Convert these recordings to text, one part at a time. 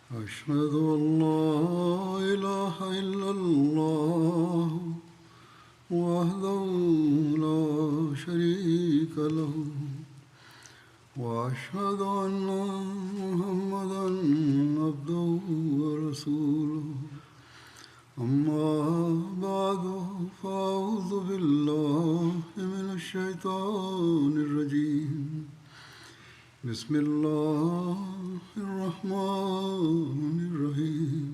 أشهد أن لا إله إلا الله وحده لا شريك له وأشهد أن محمدا عبده ورسوله أما بعد فأعوذ بالله من الشيطان الرجيم بسم الله الرحمن الرحيم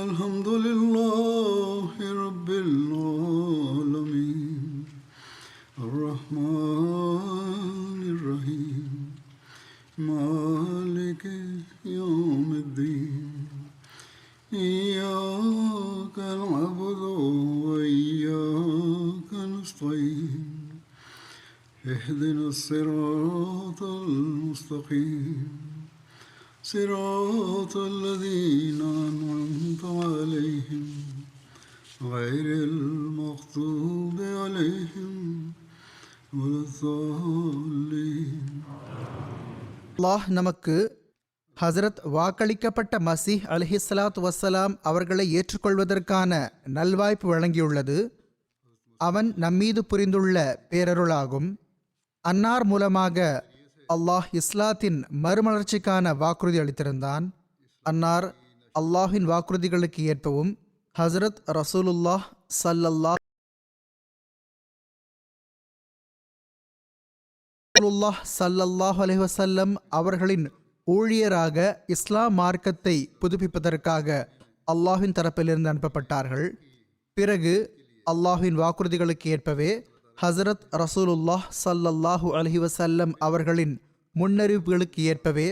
الحمد لله رب العالمين الرحمن الرحيم مالك يوم الدين إياك نعبد وإياك نستعين اهدنا الصراط المستقيم صراط الذين أنعمت عليهم غير المغضوب عليهم ولا الضالين. அல்லாஹ் நமக்கு ஹசரத் வாக்களிக்கப்பட்ட மசீஹ் அலைஹிஸ்ஸலாத்து வஸ்ஸலாம் அவர்களை ஏற்றுக்கொள்வதற்கான நல்வாய்ப்பு வழங்கியுள்ளது. அவன் நம்மீது புரிந்துள்ள பேரருளாகும். அன்னார் மூலமாக அல்லாஹ் இஸ்லாத்தின் மறுமலர்ச்சிக்கான வாக்குறுதி அளித்திருந்தான். அன்னார் அல்லாஹின் வாக்குறுதிகளுக்கு ஏற்பவும் ஹசரத் ரசூலுல்லாஹ் ஸல்லல்லாஹு அலைஹி வஸல்லம் அவர்களின் ஊழியராக இஸ்லாம் மார்க்கத்தை புதுப்பிப்பதற்காக அல்லாஹின் தரப்பிலிருந்து அனுப்பப்பட்டார்கள். பிறகு அல்லாஹின் வாக்குறுதிகளுக்கு ஏற்பவே ஹசரத் ரசூலுல்லாஹ் ஸல்லல்லாஹு அலைஹி வஸல்லம் அவர்களின் முன்னறிவிப்புகளுக்கு ஏற்பவே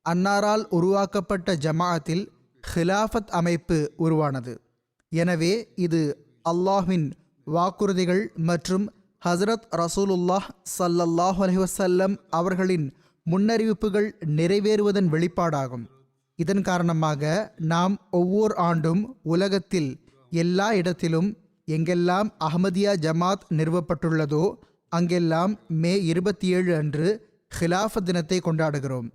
அன்னாரால் உருவாக்கப்பட்ட ஜமாஅத்தில் ஹிலாஃபத் அமைப்பு உருவானது. எனவே இது அல்லாஹ்வின் வாக்குறுதிகள் மற்றும் ஹசரத் ரசூலுல்லாஹ் ஸல்லல்லாஹு அலைஹி வஸல்லம் அவர்களின் முன்னறிவிப்புகள் நிறைவேறுவதன் வெளிப்பாடாகும். இதன் காரணமாக நாம் ஒவ்வொரு ஆண்டும் உலகத்தில் எல்லா இடத்திலும் எங்கெல்லாம் அஹ்மதியா ஜமாத் நிறுவப்பட்டுள்ளதோ அங்கெல்லாம் மே 27 அன்று ஹிலாஃபத் தினத்தை கொண்டாடுகிறோம்.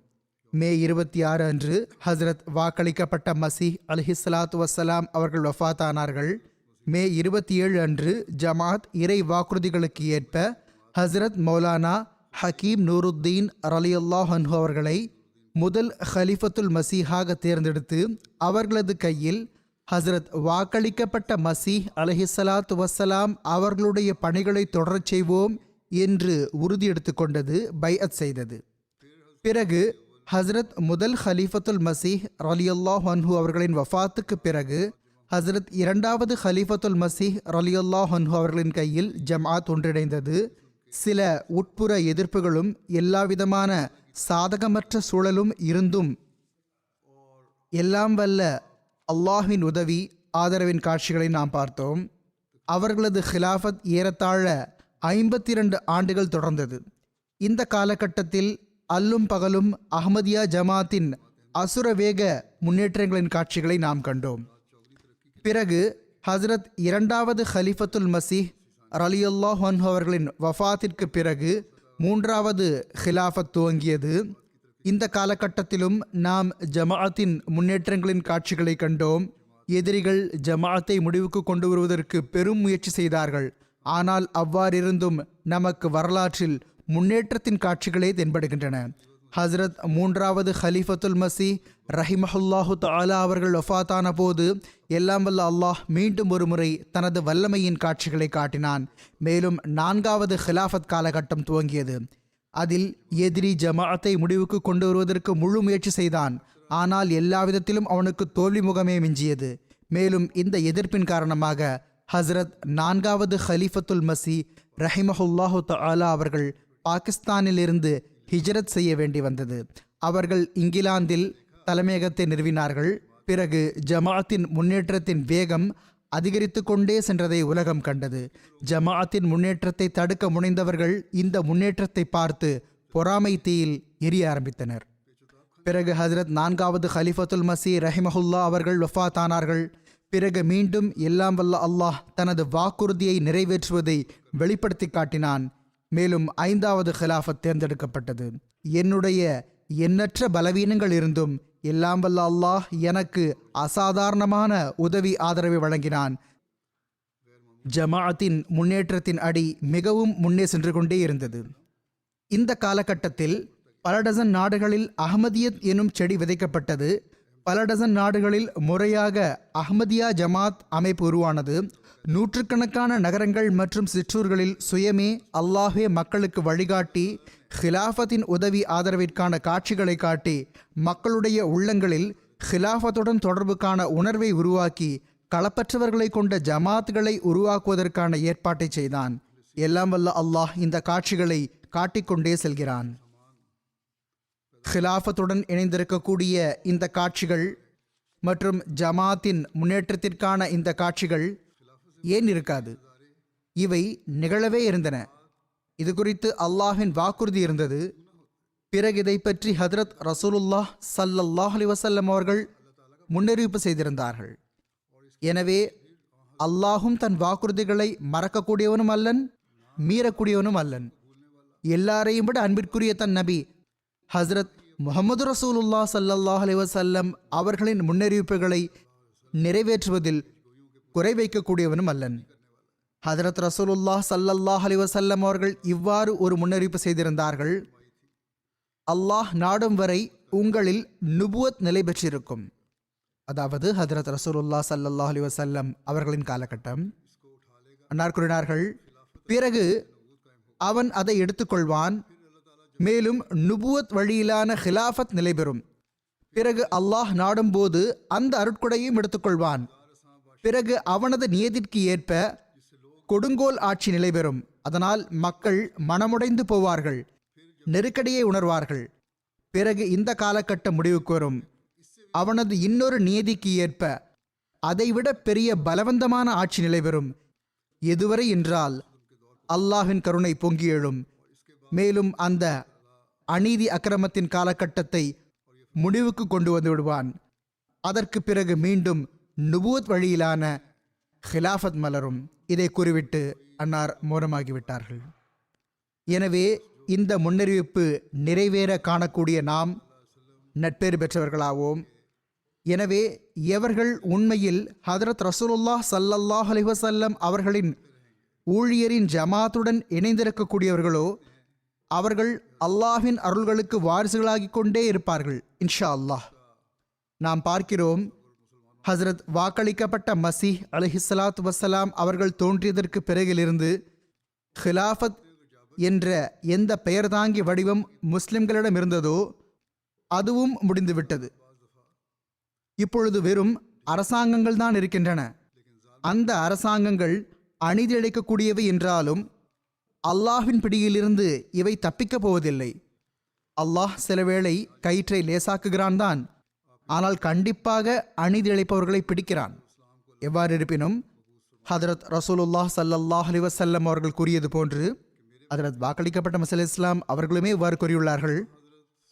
மே 26 அன்று ஹசரத் வாக்களிக்கப்பட்ட மசீஹ் அலைஹிஸ்ஸலாத்து வஸ்ஸலாம் அவர்கள் வஃபாத்தானார்கள். மே 27 அன்று ஜமாத் இறை வாக்குறுதிகளுக்கு ஏற்ப ஹசரத் மௌலானா ஹக்கீம் நூருத்தீன் ரலியல்லாஹு அன்ஹு அவர்களை முதல் ஹலிஃபத்துல் மசீஹாக தேர்ந்தெடுத்து அவர்களது கையில் ஹசரத் வாக்களிக்கப்பட்ட மசீஹ் அலைஹிஸ்ஸலாத்து வஸ்ஸலாம் அவர்களுடைய பணிகளை தொடரச் செய்வோம் என்று உறுதி எடுத்துக்கொண்டது, பைஅத் செய்தது. பிறகு ஹசரத் முதல் ஹலீஃபத்துல் மசீஹ் ரலியல்லாஹு அன்ஹு அவர்களின் வஃபாத்துக்கு பிறகு ஹசரத் இரண்டாவது ஹலீஃபத்துல் மசீஹ் ரலியல்லாஹு அன்ஹு அவர்களின் கையில் ஜமாத் ஒன்றிணைந்தது. சில உட்புற எதிர்ப்புகளும் எல்லாவிதமான சாதகமற்ற சூழலும் இருந்தும் எல்லாம் வல்ல அல்லாஹ்வின் உதவி ஆதரவின் காட்சிகளை நாம் பார்த்தோம். அவர்களது ஹிலாஃபத் ஏறத்தாழ 52 ஆண்டுகள் தொடர்ந்தது. இந்த காலகட்டத்தில் அல்லும் பகலும் அஹ்மதியா ஜமாத்தின் அசுரவேக முன்னேற்றங்களின் காட்சிகளை நாம் கண்டோம். பிறகு ஹசரத் இரண்டாவது ஹலிஃபத்துல் மசீஹ் ரலியல்லாஹு அன்ஹு அவர்களின் வஃபாத்திற்கு பிறகு மூன்றாவது ஹிலாஃபத் துவங்கியது. இந்த காலகட்டத்திலும் நாம் ஜமாஅத்தின் முன்னேற்றங்களின் காட்சிகளை கண்டோம். எதிரிகள் ஜமாஅத்தை முடிவுக்கு கொண்டு வருவதற்கு பெரும் முயற்சி செய்தார்கள். ஆனால் அவ்வாறிருந்தும் நமக்கு வரலாற்றில் முன்னேற்றத்தின் காட்சிகளே தென்படுகின்றன. ஹசரத் மூன்றாவது ஹலீஃபத்துல் மசீஹ் ரஹிமஹுல்லாஹு தஆலா அவர்கள் வஃபாத்தான போது எல்லாம் வல்ல அல்லாஹ் மீண்டும் ஒரு முறை தனது வல்லமையின் காட்சிகளை காட்டினான். மேலும் நான்காவது ஹிலாஃபத் காலகட்டம் துவங்கியது. அதில் எதிரி ஜமாஅத்தை முடிவுக்கு கொண்டு வருவதற்கு முழு முயற்சி செய்தான். ஆனால் எல்லா விதத்திலும் அவனுக்கு தோல்வி முகமே மிஞ்சியது. மேலும் இந்த எதிர்ப்பின் காரணமாக ஹசரத் நான்காவது ஹலீஃபத்துல் மசீஹ் ரஹிமஹுல்லாஹு தஆலா அவர்கள் பாகிஸ்தானிலிருந்து ஹிஜ்ரத் செய்ய வேண்டி வந்தது. அவர்கள் இங்கிலாந்தில் தலைமையகத்தை நிறுவினார்கள். பிறகு ஜமாஅத்தின் முன்னேற்றத்தின் வேகம் அதிகரித்து கொண்டே சென்றதை உலகம் கண்டது. ஜமாஅத்தின் முன்னேற்றத்தை தடுக்க முனைந்தவர்கள் இந்த முன்னேற்றத்தை பார்த்து பொறாமை தீயில் எரிய ஆரம்பித்தனர். பிறகு ஹசரத் நான்காவது ஹலிஃபத்துல் மசீஹ் ரஹிமஹுல்லா அவர்கள் வஃபாத்தானார்கள். பிறகு மீண்டும் எல்லாம் வல்ல அல்லாஹ் தனது வாக்குறுதியை நிறைவேற்றுவதை வெளிப்படுத்தி காட்டினான். மேலும் ஐந்தாவது ஹிலாஃபத் தேர்ந்தெடுக்கப்பட்டது. என்னுடைய எண்ணற்ற பலவீனங்கள் இருந்தும் எல்லாம் வல்ல அல்லாஹ் எனக்கு அசாதாரணமான உதவி ஆதரவை வழங்கினான். ஜமாஅத்தின் முன்னேற்றத்தின் அடி மிகவும் முன்னே சென்று கொண்டே இருந்தது. இந்த காலகட்டத்தில் பல டசன் நாடுகளில் அஹ்மதியத் எனும் செடி விதைக்கப்பட்டது. பல டசன் நாடுகளில் முறையாக அஹ்மதியா ஜமாத் அமைப்பு உருவானது. நூற்றுக்கணக்கான நகரங்கள் மற்றும் சிற்றூர்களில் சுயமே அல்லாஹே மக்களுக்கு வழிகாட்டி ஹிலாஃபத்தின் உதவி ஆதரவிற்கான காட்சிகளை காட்டி மக்களுடைய உள்ளங்களில் ஹிலாஃபத்துடன் தொடர்புக்கான உணர்வை உருவாக்கி களப்பற்றவர்களை கொண்ட ஜமாத்களை உருவாக்குவதற்கான ஏற்பாட்டை செய்தான். எல்லாம் வல்ல அல்லாஹ் இந்த காட்சிகளை காட்டிக்கொண்டே செல்கிறான். ஹிலாஃபத்துடன் இணைந்திருக்கக்கூடிய இந்த காட்சிகள் மற்றும் ஜமாத்தின் முன்னேற்றத்திற்கான இந்த காட்சிகள் ஏன் இருக்காது? இவை நிகழவே இருந்தன. இது குறித்து அல்லாஹின் வாக்குறுதி இருந்தது. பிறகு இதை பற்றி ஹதரத் ரசூலுல்லாஹ் ஸல்லல்லாஹு அலைஹி வஸல்லம் அவர்கள் முன்னறிவிப்பு செய்திருந்தார்கள். எனவே அல்லாஹும் தன் வாக்குறுதிகளை மறக்கக்கூடியவனும் அல்லன், மீறக்கூடியவனும் அல்லன். எல்லாரையும் விட அன்பிற்குரிய தன் நபி ஹஸ்ரத் முஹம்மது ரசூலுல்லாஹ் ஸல்லல்லாஹு அலைஹி வஸல்லம் அவர்களின் முன்னறிவிப்புகளை நிறைவேற்றுவதில் குறை வைக்கக்கூடியவனும் அல்லன். ஹதரத் ரசூலுல்லாஹ் ஸல்லல்லாஹு அலைஹி வஸல்லம் அவர்கள் இவ்வாறு ஒரு முன்னறிவிப்பு செய்திருந்தார்கள்: அல்லாஹ் நாடும் வரை உங்களில் நுபுவத் நிலை பெற்றிருக்கும். அதாவது ஹதரத் ரசூலுல்லாஹ் ஸல்லல்லாஹு அலைஹி வஸல்லம் அவர்களின் காலகட்டம். அன்னார் கூறினார்கள், பிறகு அவன் அதை எடுத்துக்கொள்வான், மேலும் நுபுவத் வழியிலான ஹிலாஃபத் நிலை பெறும். பிறகு அல்லாஹ் நாடும் போது அந்த அருட்கொடையும் எடுத்துக்கொள்வான். பிறகு அவனது நியதிற்கு ஏற்ப கொடுங்கோல் ஆட்சி நிலை பெறும். அதனால் மக்கள் மனமுடைந்து போவார்கள், நெருக்கடியை உணர்வார்கள். பிறகு இந்த காலகட்டம் முடிவுக்கு வரும். அவனது இன்னொரு நியதிக்கு ஏற்ப அதைவிட பெரிய பலவந்தமான ஆட்சி நிலை பெறும். எதுவரை என்றால் அல்லாஹ்வின் கருணை பொங்கி எழும். மேலும் அந்த அநீதி அக்கிரமத்தின் காலகட்டத்தை முடிவுக்கு கொண்டு வந்து விடுவான். அதற்கு பிறகு மீண்டும் நுபுவத் வழியிலான ஹிலாஃபத் மலரும். இதை கூறிவிட்டு அன்னார் மௌனமாகிவிட்டார்கள். எனவே இந்த முன்னறிவிப்பு நிறைவேற காணக்கூடிய நாம் நட்பேறு பெற்றவர்களாவோம். எனவே எவர்கள் உண்மையில் ஹதரத் ரசூலுல்லாஹ் ஸல்லல்லாஹு அலைஹி வஸல்லம் அவர்களின் ஊழியரின் ஜமாத்துடன் இணைந்திருக்கக்கூடியவர்களோ அவர்கள் அல்லாஹ்வின் அருள்களுக்கு வாரிசுகளாகி கொண்டே இருப்பார்கள் இன்ஷா அல்லாஹ். நாம் பார்க்கிறோம், ஹசரத் வாக்களிக்கப்பட்ட மசீஹ் அலைஹிஸ்ஸலாத்து வஸ்ஸலாம் அவர்கள் தோன்றியதற்கு பிறகிலிருந்து ஹிலாஃபத் என்ற எந்த பெயர் தாங்கி வடிவம் முஸ்லிம்களிடம் இருந்ததோ அதுவும் முடிந்துவிட்டது. இப்பொழுது வெறும் அரசாங்கங்கள் தான் இருக்கின்றன. அந்த அரசாங்கங்கள் அநீதி இழைக்கக்கூடியவை என்றாலும் அல்லாஹ்வின் பிடியிலிருந்து இவை தப்பிக்கப் போவதில்லை. அல்லாஹ் சில வேளை கயிற்றை லேசாக்குகிறான் தான், ஆனால் கண்டிப்பாக அநீதி இழைப்பவர்களை பிடிக்கிறான். எவ்வாறு இருப்பினும் ஹதரத் ரசூலுல்லாஹ் ஸல்லல்லாஹு அலைஹி வஸல்லம் அவர்கள் கூறியது போன்று ஹதரத் வாக்களிக்கப்பட்ட மஸீஹ் இஸ்லாம் அவர்களுமே இவ்வாறு கூறியுள்ளார்கள்: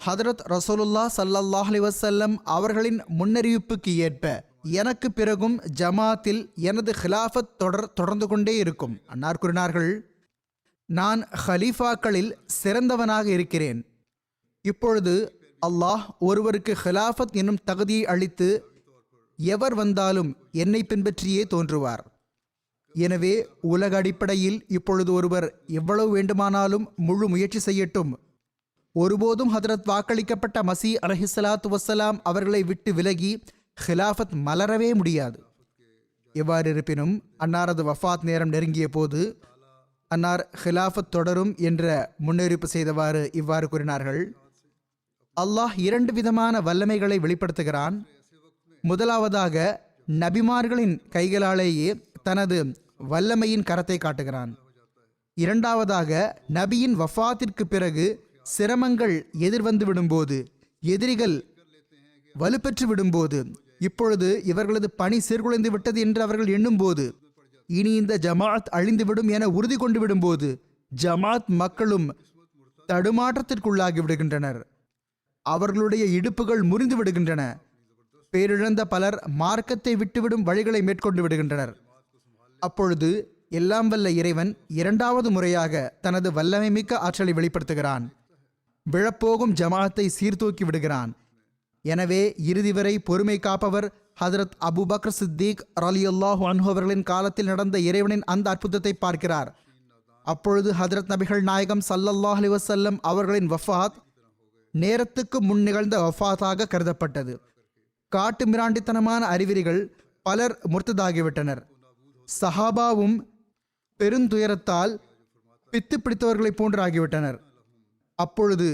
ஹதரத் ரசூலுல்லாஹ் ஸல்லல்லாஹு அலைஹி வஸல்லம் அவர்களின் முன்னறிவிப்புக்கு ஏற்ப எனக்கு பிறகும் ஜமாத்தில் எனது ஹிலாஃபத் தொடர்ந்து கொண்டே இருக்கும். அன்னார் கூறினார்கள், நான் ஹலீஃபாக்களில் சிறந்தவனாக இருக்கிறேன். இப்பொழுது அல்லாஹ் ஒருவருக்கு ஹிலாஃபத் என்னும் தகுதியை அளித்து எவர் வந்தாலும் என்னை பின்பற்றியே தோன்றுவார். எனவே உலக அடிப்படையில் இப்பொழுது ஒருவர் எவ்வளவு வேண்டுமானாலும் முழு முயற்சி செய்யட்டும், ஒருபோதும் ஹதரத் வாக்களிக்கப்பட்ட மசீஹ் அலைஹிஸ்ஸலாத்து வஸ்ஸலாம் அவர்களை விட்டு விலகி ஹிலாஃபத் மலரவே முடியாது. எவ்வாறு இருப்பினும் அன்னாரது வஃபாத் நேரம் நெருங்கிய போது அன்னார் ஹிலாஃபத் தொடரும் என்ற முன்னறிவிப்பு செய்தவாறு இவ்வாறு கூறினார்கள்: அல்லாஹ் இரண்டு விதமான வல்லமைகளை வெளிப்படுத்துகிறான். முதலாவதாக நபிமார்களின் கைகளாலேயே தனது வல்லமையின் கரத்தை காட்டுகிறான். இரண்டாவதாக நபியின் வஃபாத்திற்கு பிறகு சிரமங்கள் எதிர்வந்து விடும்போது, எதிரிகள் வலுப்பெற்று விடும்போது, இப்பொழுது இவர்களது பணி சீர்குலைந்து விட்டது என்று அவர்கள் எண்ணும்போது, இனி இந்த ஜமாத் அழிந்துவிடும் என உறுதி கொண்டு விடும்போது ஜமாத் மக்களும் தடுமாற்றத்திற்குள்ளாகி விடுகின்றனர். அவர்களுடைய இடுப்புகள் முறிந்து விடுகின்றன. பேரிழந்த பலர் மார்க்கத்தை விட்டுவிடும் வழிகளை மேற்கொண்டு விடுகின்றனர். அப்பொழுது எல்லாம் வல்ல இறைவன் இரண்டாவது முறையாக தனது வல்லமை மிக்க ஆற்றலை வெளிப்படுத்துகிறான். விழப்போகும் ஜமாத்தை சீர்தூக்கி விடுகிறான். எனவே இறுதி வரை பொறுமை காப்பவர் ஹதரத் அபூபக்கர் சித்திக் ரலியல்லாஹு அன்ஹு அவர்களின் காலத்தில் நடந்த இறைவனின் அந்த அற்புதத்தை பார்க்கிறார். அப்பொழுது ஹதரத் நபிகள் நாயகம் ஸல்லல்லாஹு அலைஹி வஸல்லம் அவர்களின் வஃபாத் நேரத்துக்கு முன் நிகழ்ந்த வஃபாத்தாக கருதப்பட்டது. காட்டு மிராண்டித்தனமான அறிவிரிகள் பலர் முர்த்ததாகிவிட்டனர். சஹாபாவும் பெருந்துயரத்தால் பித்து பிடித்தவர்களைப் போன்றாகிவிட்டனர். அப்பொழுது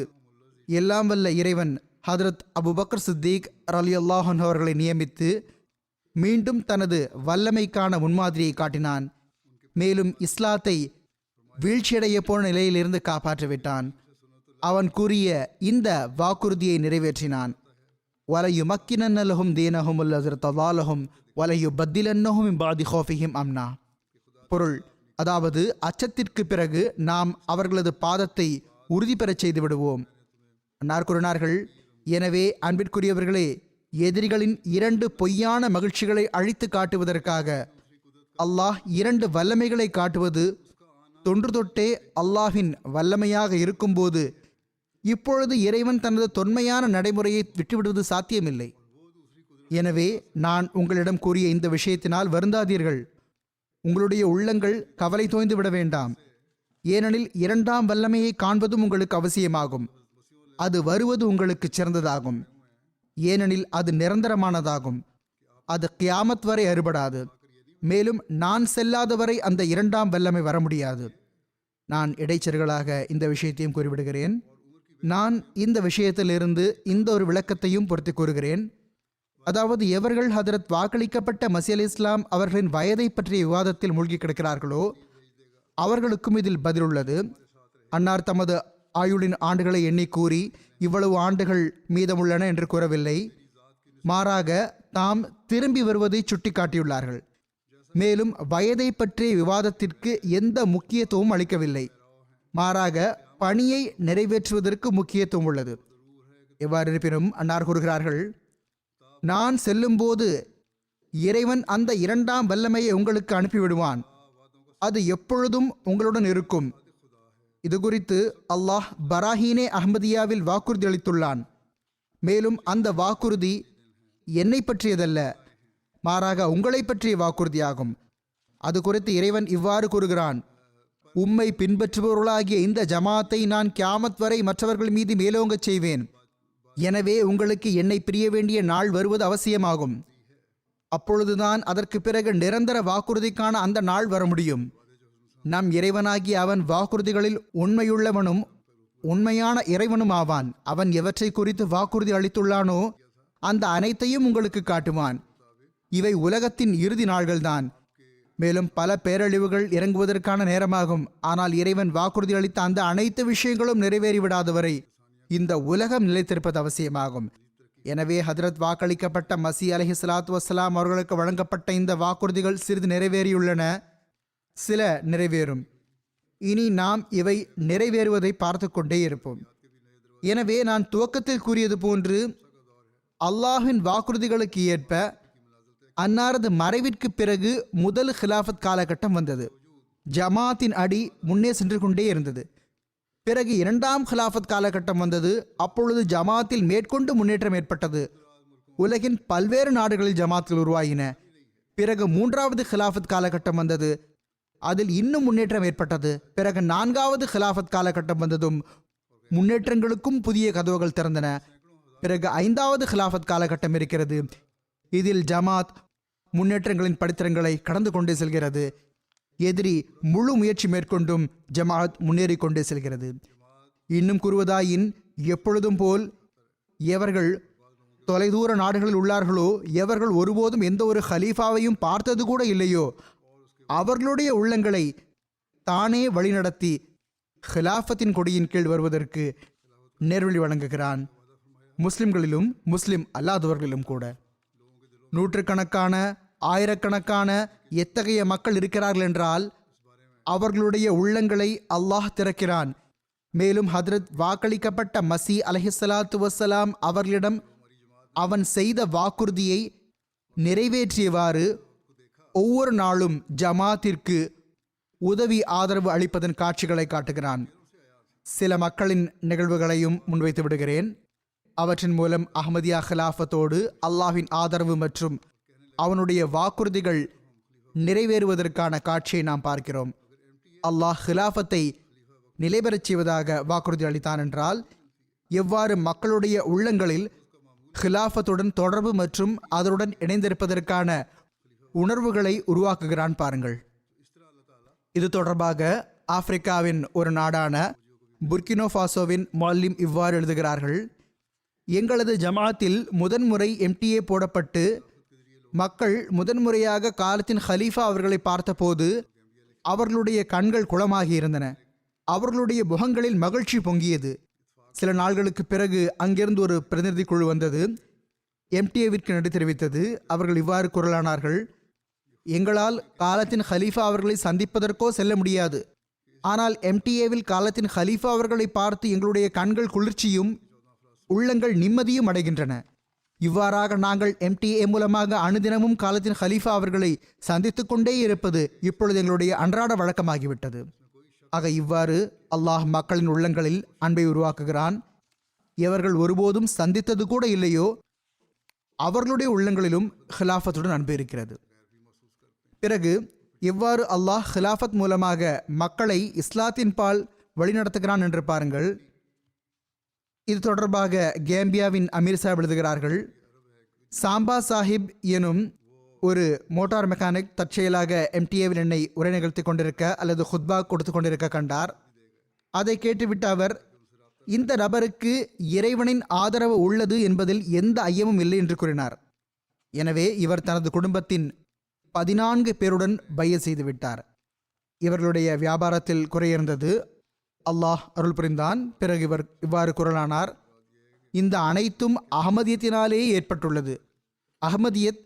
எல்லாம் வல்ல இறைவன் ஹதரத் அபூபக்கர் சித்திக் ரலியல்லாஹு அன்ஹு அவர்களை நியமித்து மீண்டும் தனது வல்லமைக்கான முன்மாதிரியை காட்டினான். மேலும் இஸ்லாத்தை வீழ்ச்சியடைய போன நிலையிலிருந்து காப்பாற்றிவிட்டான். அவன் கூறிய இந்த வாக்குறுதியை நிறைவேற்றினான். வலையு மக்கினன்னலகும் தீனஹும் அல்லஹும் வலையு பத்திலன்னஹும் பாதி ஹோஃபிஹிம் அம்னா. பொருள், அதாவது அச்சத்திற்கு பிறகு நாம் அவர்களது பாதத்தை உறுதி பெறச் செய்து விடுவோம். அன்னார் கூறினார்கள், எனவே அன்பிற்குரியவர்களே, எதிரிகளின் 2 பொய்யான மகிழ்ச்சிகளை அழித்து காட்டுவதற்காக அல்லாஹ் 2 வல்லமைகளை காட்டுவது தொன்று தொட்டே அல்லாஹின் வல்லமையாக இருக்கும்போது இப்பொழுது இறைவன் தனது தொன்மையான நடைமுறையை விட்டுவிடுவது சாத்தியமில்லை. எனவே நான் உங்களிடம் கூறிய இந்த விஷயத்தினால் வருந்தாதீர்கள். உங்களுடைய உள்ளங்கள் கவலை தோய்ந்து விட வேண்டாம். ஏனெனில் 2ஆம் வல்லமையை காண்பதும் உங்களுக்கு அவசியமாகும். அது வருவது உங்களுக்கு சிறந்ததாகும். ஏனெனில் அது நிரந்தரமானதாகும். அது கியாமத் வரை அறுபடாது. மேலும் நான் செல்லாத வரை அந்த 2ஆம் வல்லமை வர முடியாது. நான் இடைச்சர்களாக இந்த விஷயத்தையும் கூறிவிடுகிறேன். நான் இந்த விஷயத்திலிருந்து இந்த ஒரு விளக்கத்தையும் பொருத்தி கூறுகிறேன். அதாவது, எவர்கள் ஹதரத் வாக்களிக்கப்பட்ட மஸீஹ் அலைஹிஸ்ஸலாம் அவர்களின் வயதை பற்றிய விவாதத்தில் மூழ்கி கிடக்கிறார்களோ அவர்களுக்கும் இதில் பதிலுள்ளது. அன்னார் தமது ஆயுளின் ஆண்டுகளை எண்ணி கூறி இவ்வளவு ஆண்டுகள் மீதமுள்ளன என்று கூறவில்லை. மாறாக தாம் திரும்பி வருவதை சுட்டி காட்டியுள்ளார்கள். மேலும் வயதை பற்றிய விவாதத்திற்கு எந்த முக்கியத்துவம் அளிக்கவில்லை. மாறாக பணியை நிறைவேற்றுவதற்கு முக்கியத்துவம் உள்ளது. எவ்வாறு இருப்பினும் அன்னார் கூறுகிறார்கள், நான் செல்லும்போது இறைவன் அந்த 2ஆம் வல்லமையை உங்களுக்கு அனுப்பிவிடுவான். அது எப்பொழுதும் உங்களுடன் இருக்கும். இது குறித்து அல்லாஹ் பராஹீனே அஹ்மதியாவில் வாக்குறுதி அளித்துள்ளான். மேலும் அந்த வாக்குறுதி என்னை பற்றியதல்ல, மாறாக உங்களை பற்றிய வாக்குறுதியாகும். அது குறித்து இறைவன் இவ்வாறு கூறுகிறான், உம்மை பின்பற்றுபவர்களாகிய இந்த ஜமாத்தை நான் கியாமத் வரை மற்றவர்கள் மீது மேலோங்கச் செய்வேன். எனவே உங்களுக்கு என்னை பிரிய வேண்டிய நாள் வருவது அவசியமாகும். அப்பொழுதுதான் அதற்கு பிறகு நிரந்தர வாக்குறுதிக்கான அந்த நாள் வர முடியும். நம் இறைவனாகிய அவன் வாக்குறுதிகளில் உண்மையுள்ளவனும் உண்மையான இறைவனும் ஆவான். அவன் எவற்றை குறித்து வாக்குறுதி அளித்துள்ளானோ அந்த அனைத்தையும் உங்களுக்கு காட்டுவான். இவை உலகத்தின் இறுதி நாள்கள்தான். மேலும் பல பேரழிவுகள் இறங்குவதற்கான நேரமாகும். ஆனால் இறைவன் வாக்குறுதி அளித்த அந்த அனைத்து விஷயங்களும் நிறைவேறிவிடாதவரை இந்த உலகம் நிலைத்திருப்பது அவசியமாகும். எனவே ஹதரத் வாக்களிக்கப்பட்ட மஸீஹ் அலைஹிஸ்ஸலாத்து வஸ்ஸலாம் அவர்களுக்கு வழங்கப்பட்ட இந்த வாக்குறுதிகள் சிறிது நிறைவேறியுள்ளன, சில நிறைவேறும். இனி நாம் இவை நிறைவேறுவதை பார்த்து கொண்டே இருப்போம். எனவே நான் துவக்கத்தில் கூறியது போன்று அல்லாஹின் வாக்குறுதிகளுக்கு ஏற்ப அன்னாரது மறைவிற்கு பிறகு முதல் ஹிலாஃபத் காலகட்டம் வந்தது. ஜமாத்தின் அடி முன்னே சென்று கொண்டே இருந்தது. பிறகு 2ஆம் ஹிலாஃபத் காலகட்டம் வந்தது. அப்பொழுது ஜமாத்தில் மேற்கொண்டு முன்னேற்றம் ஏற்பட்டது. உலகின் பல்வேறு நாடுகளில் ஜமாத்தில் உருவாகின. பிறகு 3ஆவது ஹிலாஃபத் காலகட்டம் வந்தது. அதில் இன்னும் முன்னேற்றம் ஏற்பட்டது. பிறகு 4ஆவது ஹிலாஃபத் காலகட்டம் வந்ததும் முன்னேற்றங்களுக்கும் புதிய கதவுகள் திறந்தன. பிறகு 5ஆவது ஹிலாஃபத் காலகட்டம் இருக்கிறது. இதில் ஜமாத் முன்னேற்றங்களின் படித்தரங்களை கடந்து கொண்டே செல்கிறது. எதிரி முழு முயற்சி மேற்கொண்டும் ஜமாத் முன்னேறி கொண்டே செல்கிறது. இன்னும் கூறுவதாயின், எப்பொழுதும் போல் எவர்கள் தொலைதூர நாடுகளில் உள்ளார்களோ, எவர்கள் ஒருபோதும் எந்த ஒரு ஹலீஃபாவையும் பார்த்தது கூட இல்லையோ, அவர்களுடைய உள்ளங்களை தானே வழிநடத்தி ஹிலாஃபத்தின் கொடியின் கீழ் வருவதற்கு நேர்வழி வழங்குகிறான். முஸ்லிம்களிலும் முஸ்லிம் அல்லாதவர்களிலும் கூட நூற்றுக்கணக்கான ஆயிரக்கணக்கான எத்தகைய மக்கள் இருக்கிறார்கள் என்றால் அவர்களுடைய உள்ளங்களை அல்லாஹ் திறக்கிறான். மேலும் ஹதரத் வாக்களிக்கப்பட்ட மஸீஹ் அலைஹிஸ்ஸலாத்து வஸ்ஸலாம் அவர்களிடம் அவன் செய்த வாக்குறுதியை நிறைவேற்றியவாறு ஒவ்வொரு நாளும் ஜமாத்திற்கு உதவி ஆதரவு அளிப்பதன் காட்சிகளை காட்டுகிறான். சில மக்களின் நிகழ்வுகளையும் முன்வைத்து விடுகிறேன். அவற்றின் மூலம் அஹ்மதியா ஹிலாஃபத்தோடு அல்லாஹ்வின் ஆதரவு மற்றும் அவனுடைய வாக்குறுதிகள் நிறைவேறுவதற்கான காட்சியை நாம் பார்க்கிறோம். அல்லாஹ் ஹிலாஃபத்தை நிலைபெறச் செய்வதாக வாக்குறுதி அளித்தான் என்றால் எவ்வாறு மக்களுடைய உள்ளங்களில் ஹிலாஃபத்துடன் தொடர்பு மற்றும் அதனுடன் இணைந்திருப்பதற்கான உணர்வுகளை உருவாக்குகிறான் பாருங்கள். இது தொடர்பாக ஆப்பிரிக்காவின் ஒரு நாடான புர்கினோ ஃபாசோவின் மொல்லிம் இவ்வாறு எழுதுகிறார்கள்: எங்களது ஜமாத்தில் முதன்முறை எம்டிஏ போடப்பட்டு மக்கள் முதன்முறையாக காலத்தின் ஹலீஃபா அவர்களை பார்த்தபோது அவர்களுடைய கண்கள் குளமாகி இருந்தன. அவர்களுடைய முகங்களில் மகிழ்ச்சி பொங்கியது. சில நாள்களுக்கு பிறகு அங்கிருந்து ஒரு பிரதிநிதி குழு வந்தது. எம்டிஏவிற்கு நன்றி தெரிவித்தது. அவர்கள் இவ்வாறு குரலானார்கள்: எங்களால் காலத்தின் ஹலீஃபா அவர்களை சந்திப்பதற்கோ செல்ல முடியாது. ஆனால் எம்டிஏவில் காலத்தின் ஹலீஃபா அவர்களை பார்த்து எங்களுடைய கண்கள் குளிர்ச்சியும் உள்ளங்கள் நிம்மதியும் அடைகின்றன. இவ்வாறாக நாங்கள் எம்டிஏ மூலமாக அனுதினமும் காலத்தின் ஹலீஃபா அவர்களை சந்தித்து கொண்டே இருப்பது இப்பொழுது எங்களுடைய அன்றாட வழக்கமாகிவிட்டது. ஆக இவ்வாறு அல்லாஹ் மக்களின் உள்ளங்களில் அன்பை உருவாக்குகிறான். எவர்கள் ஒருபோதும் சந்தித்தது கூட இல்லையோ அவர்களுடைய உள்ளங்களிலும் ஹிலாஃபத்துடன் அன்பு இருக்கிறது. பிறகு எவ்வாறு அல்லாஹ் ஹிலாஃபத் மூலமாக மக்களை இஸ்லாத்தின் பால் வழிநடத்துகிறான் என்று பாருங்கள். இது தொடர்பாக கேம்பியாவின் அமீர் சாஹிப் எழுதுகிறார்கள்: சாம்பா சாஹிப் எனும் ஒரு மோட்டார் மெக்கானிக் தற்செயலாக எம்டிஏவில் என்னை உரை நிகழ்த்தி கொண்டிருக்க அல்லது ஹுத்பா கொடுத்து கொண்டிருக்க கண்டார். அதை கேட்டுவிட்டு அவர், இந்த நபருக்கு இறைவனின் ஆதரவு உள்ளது என்பதில் எந்த ஐயமும் இல்லை என்று கூறினார். எனவே இவர் தனது குடும்பத்தின் 14 பேருடன் பையத் செய்து விட்டார். இவர்களுடைய வியாபாரத்தில் குறையிருந்தது. அல்லாஹ் அருள் புரிந்தான். பிறகு இவர் இவ்வாறு குரலானார்: இந்த அனைத்தும் அஹ்மதியத்தினாலேயே ஏற்பட்டுள்ளது. அஹ்மதியத்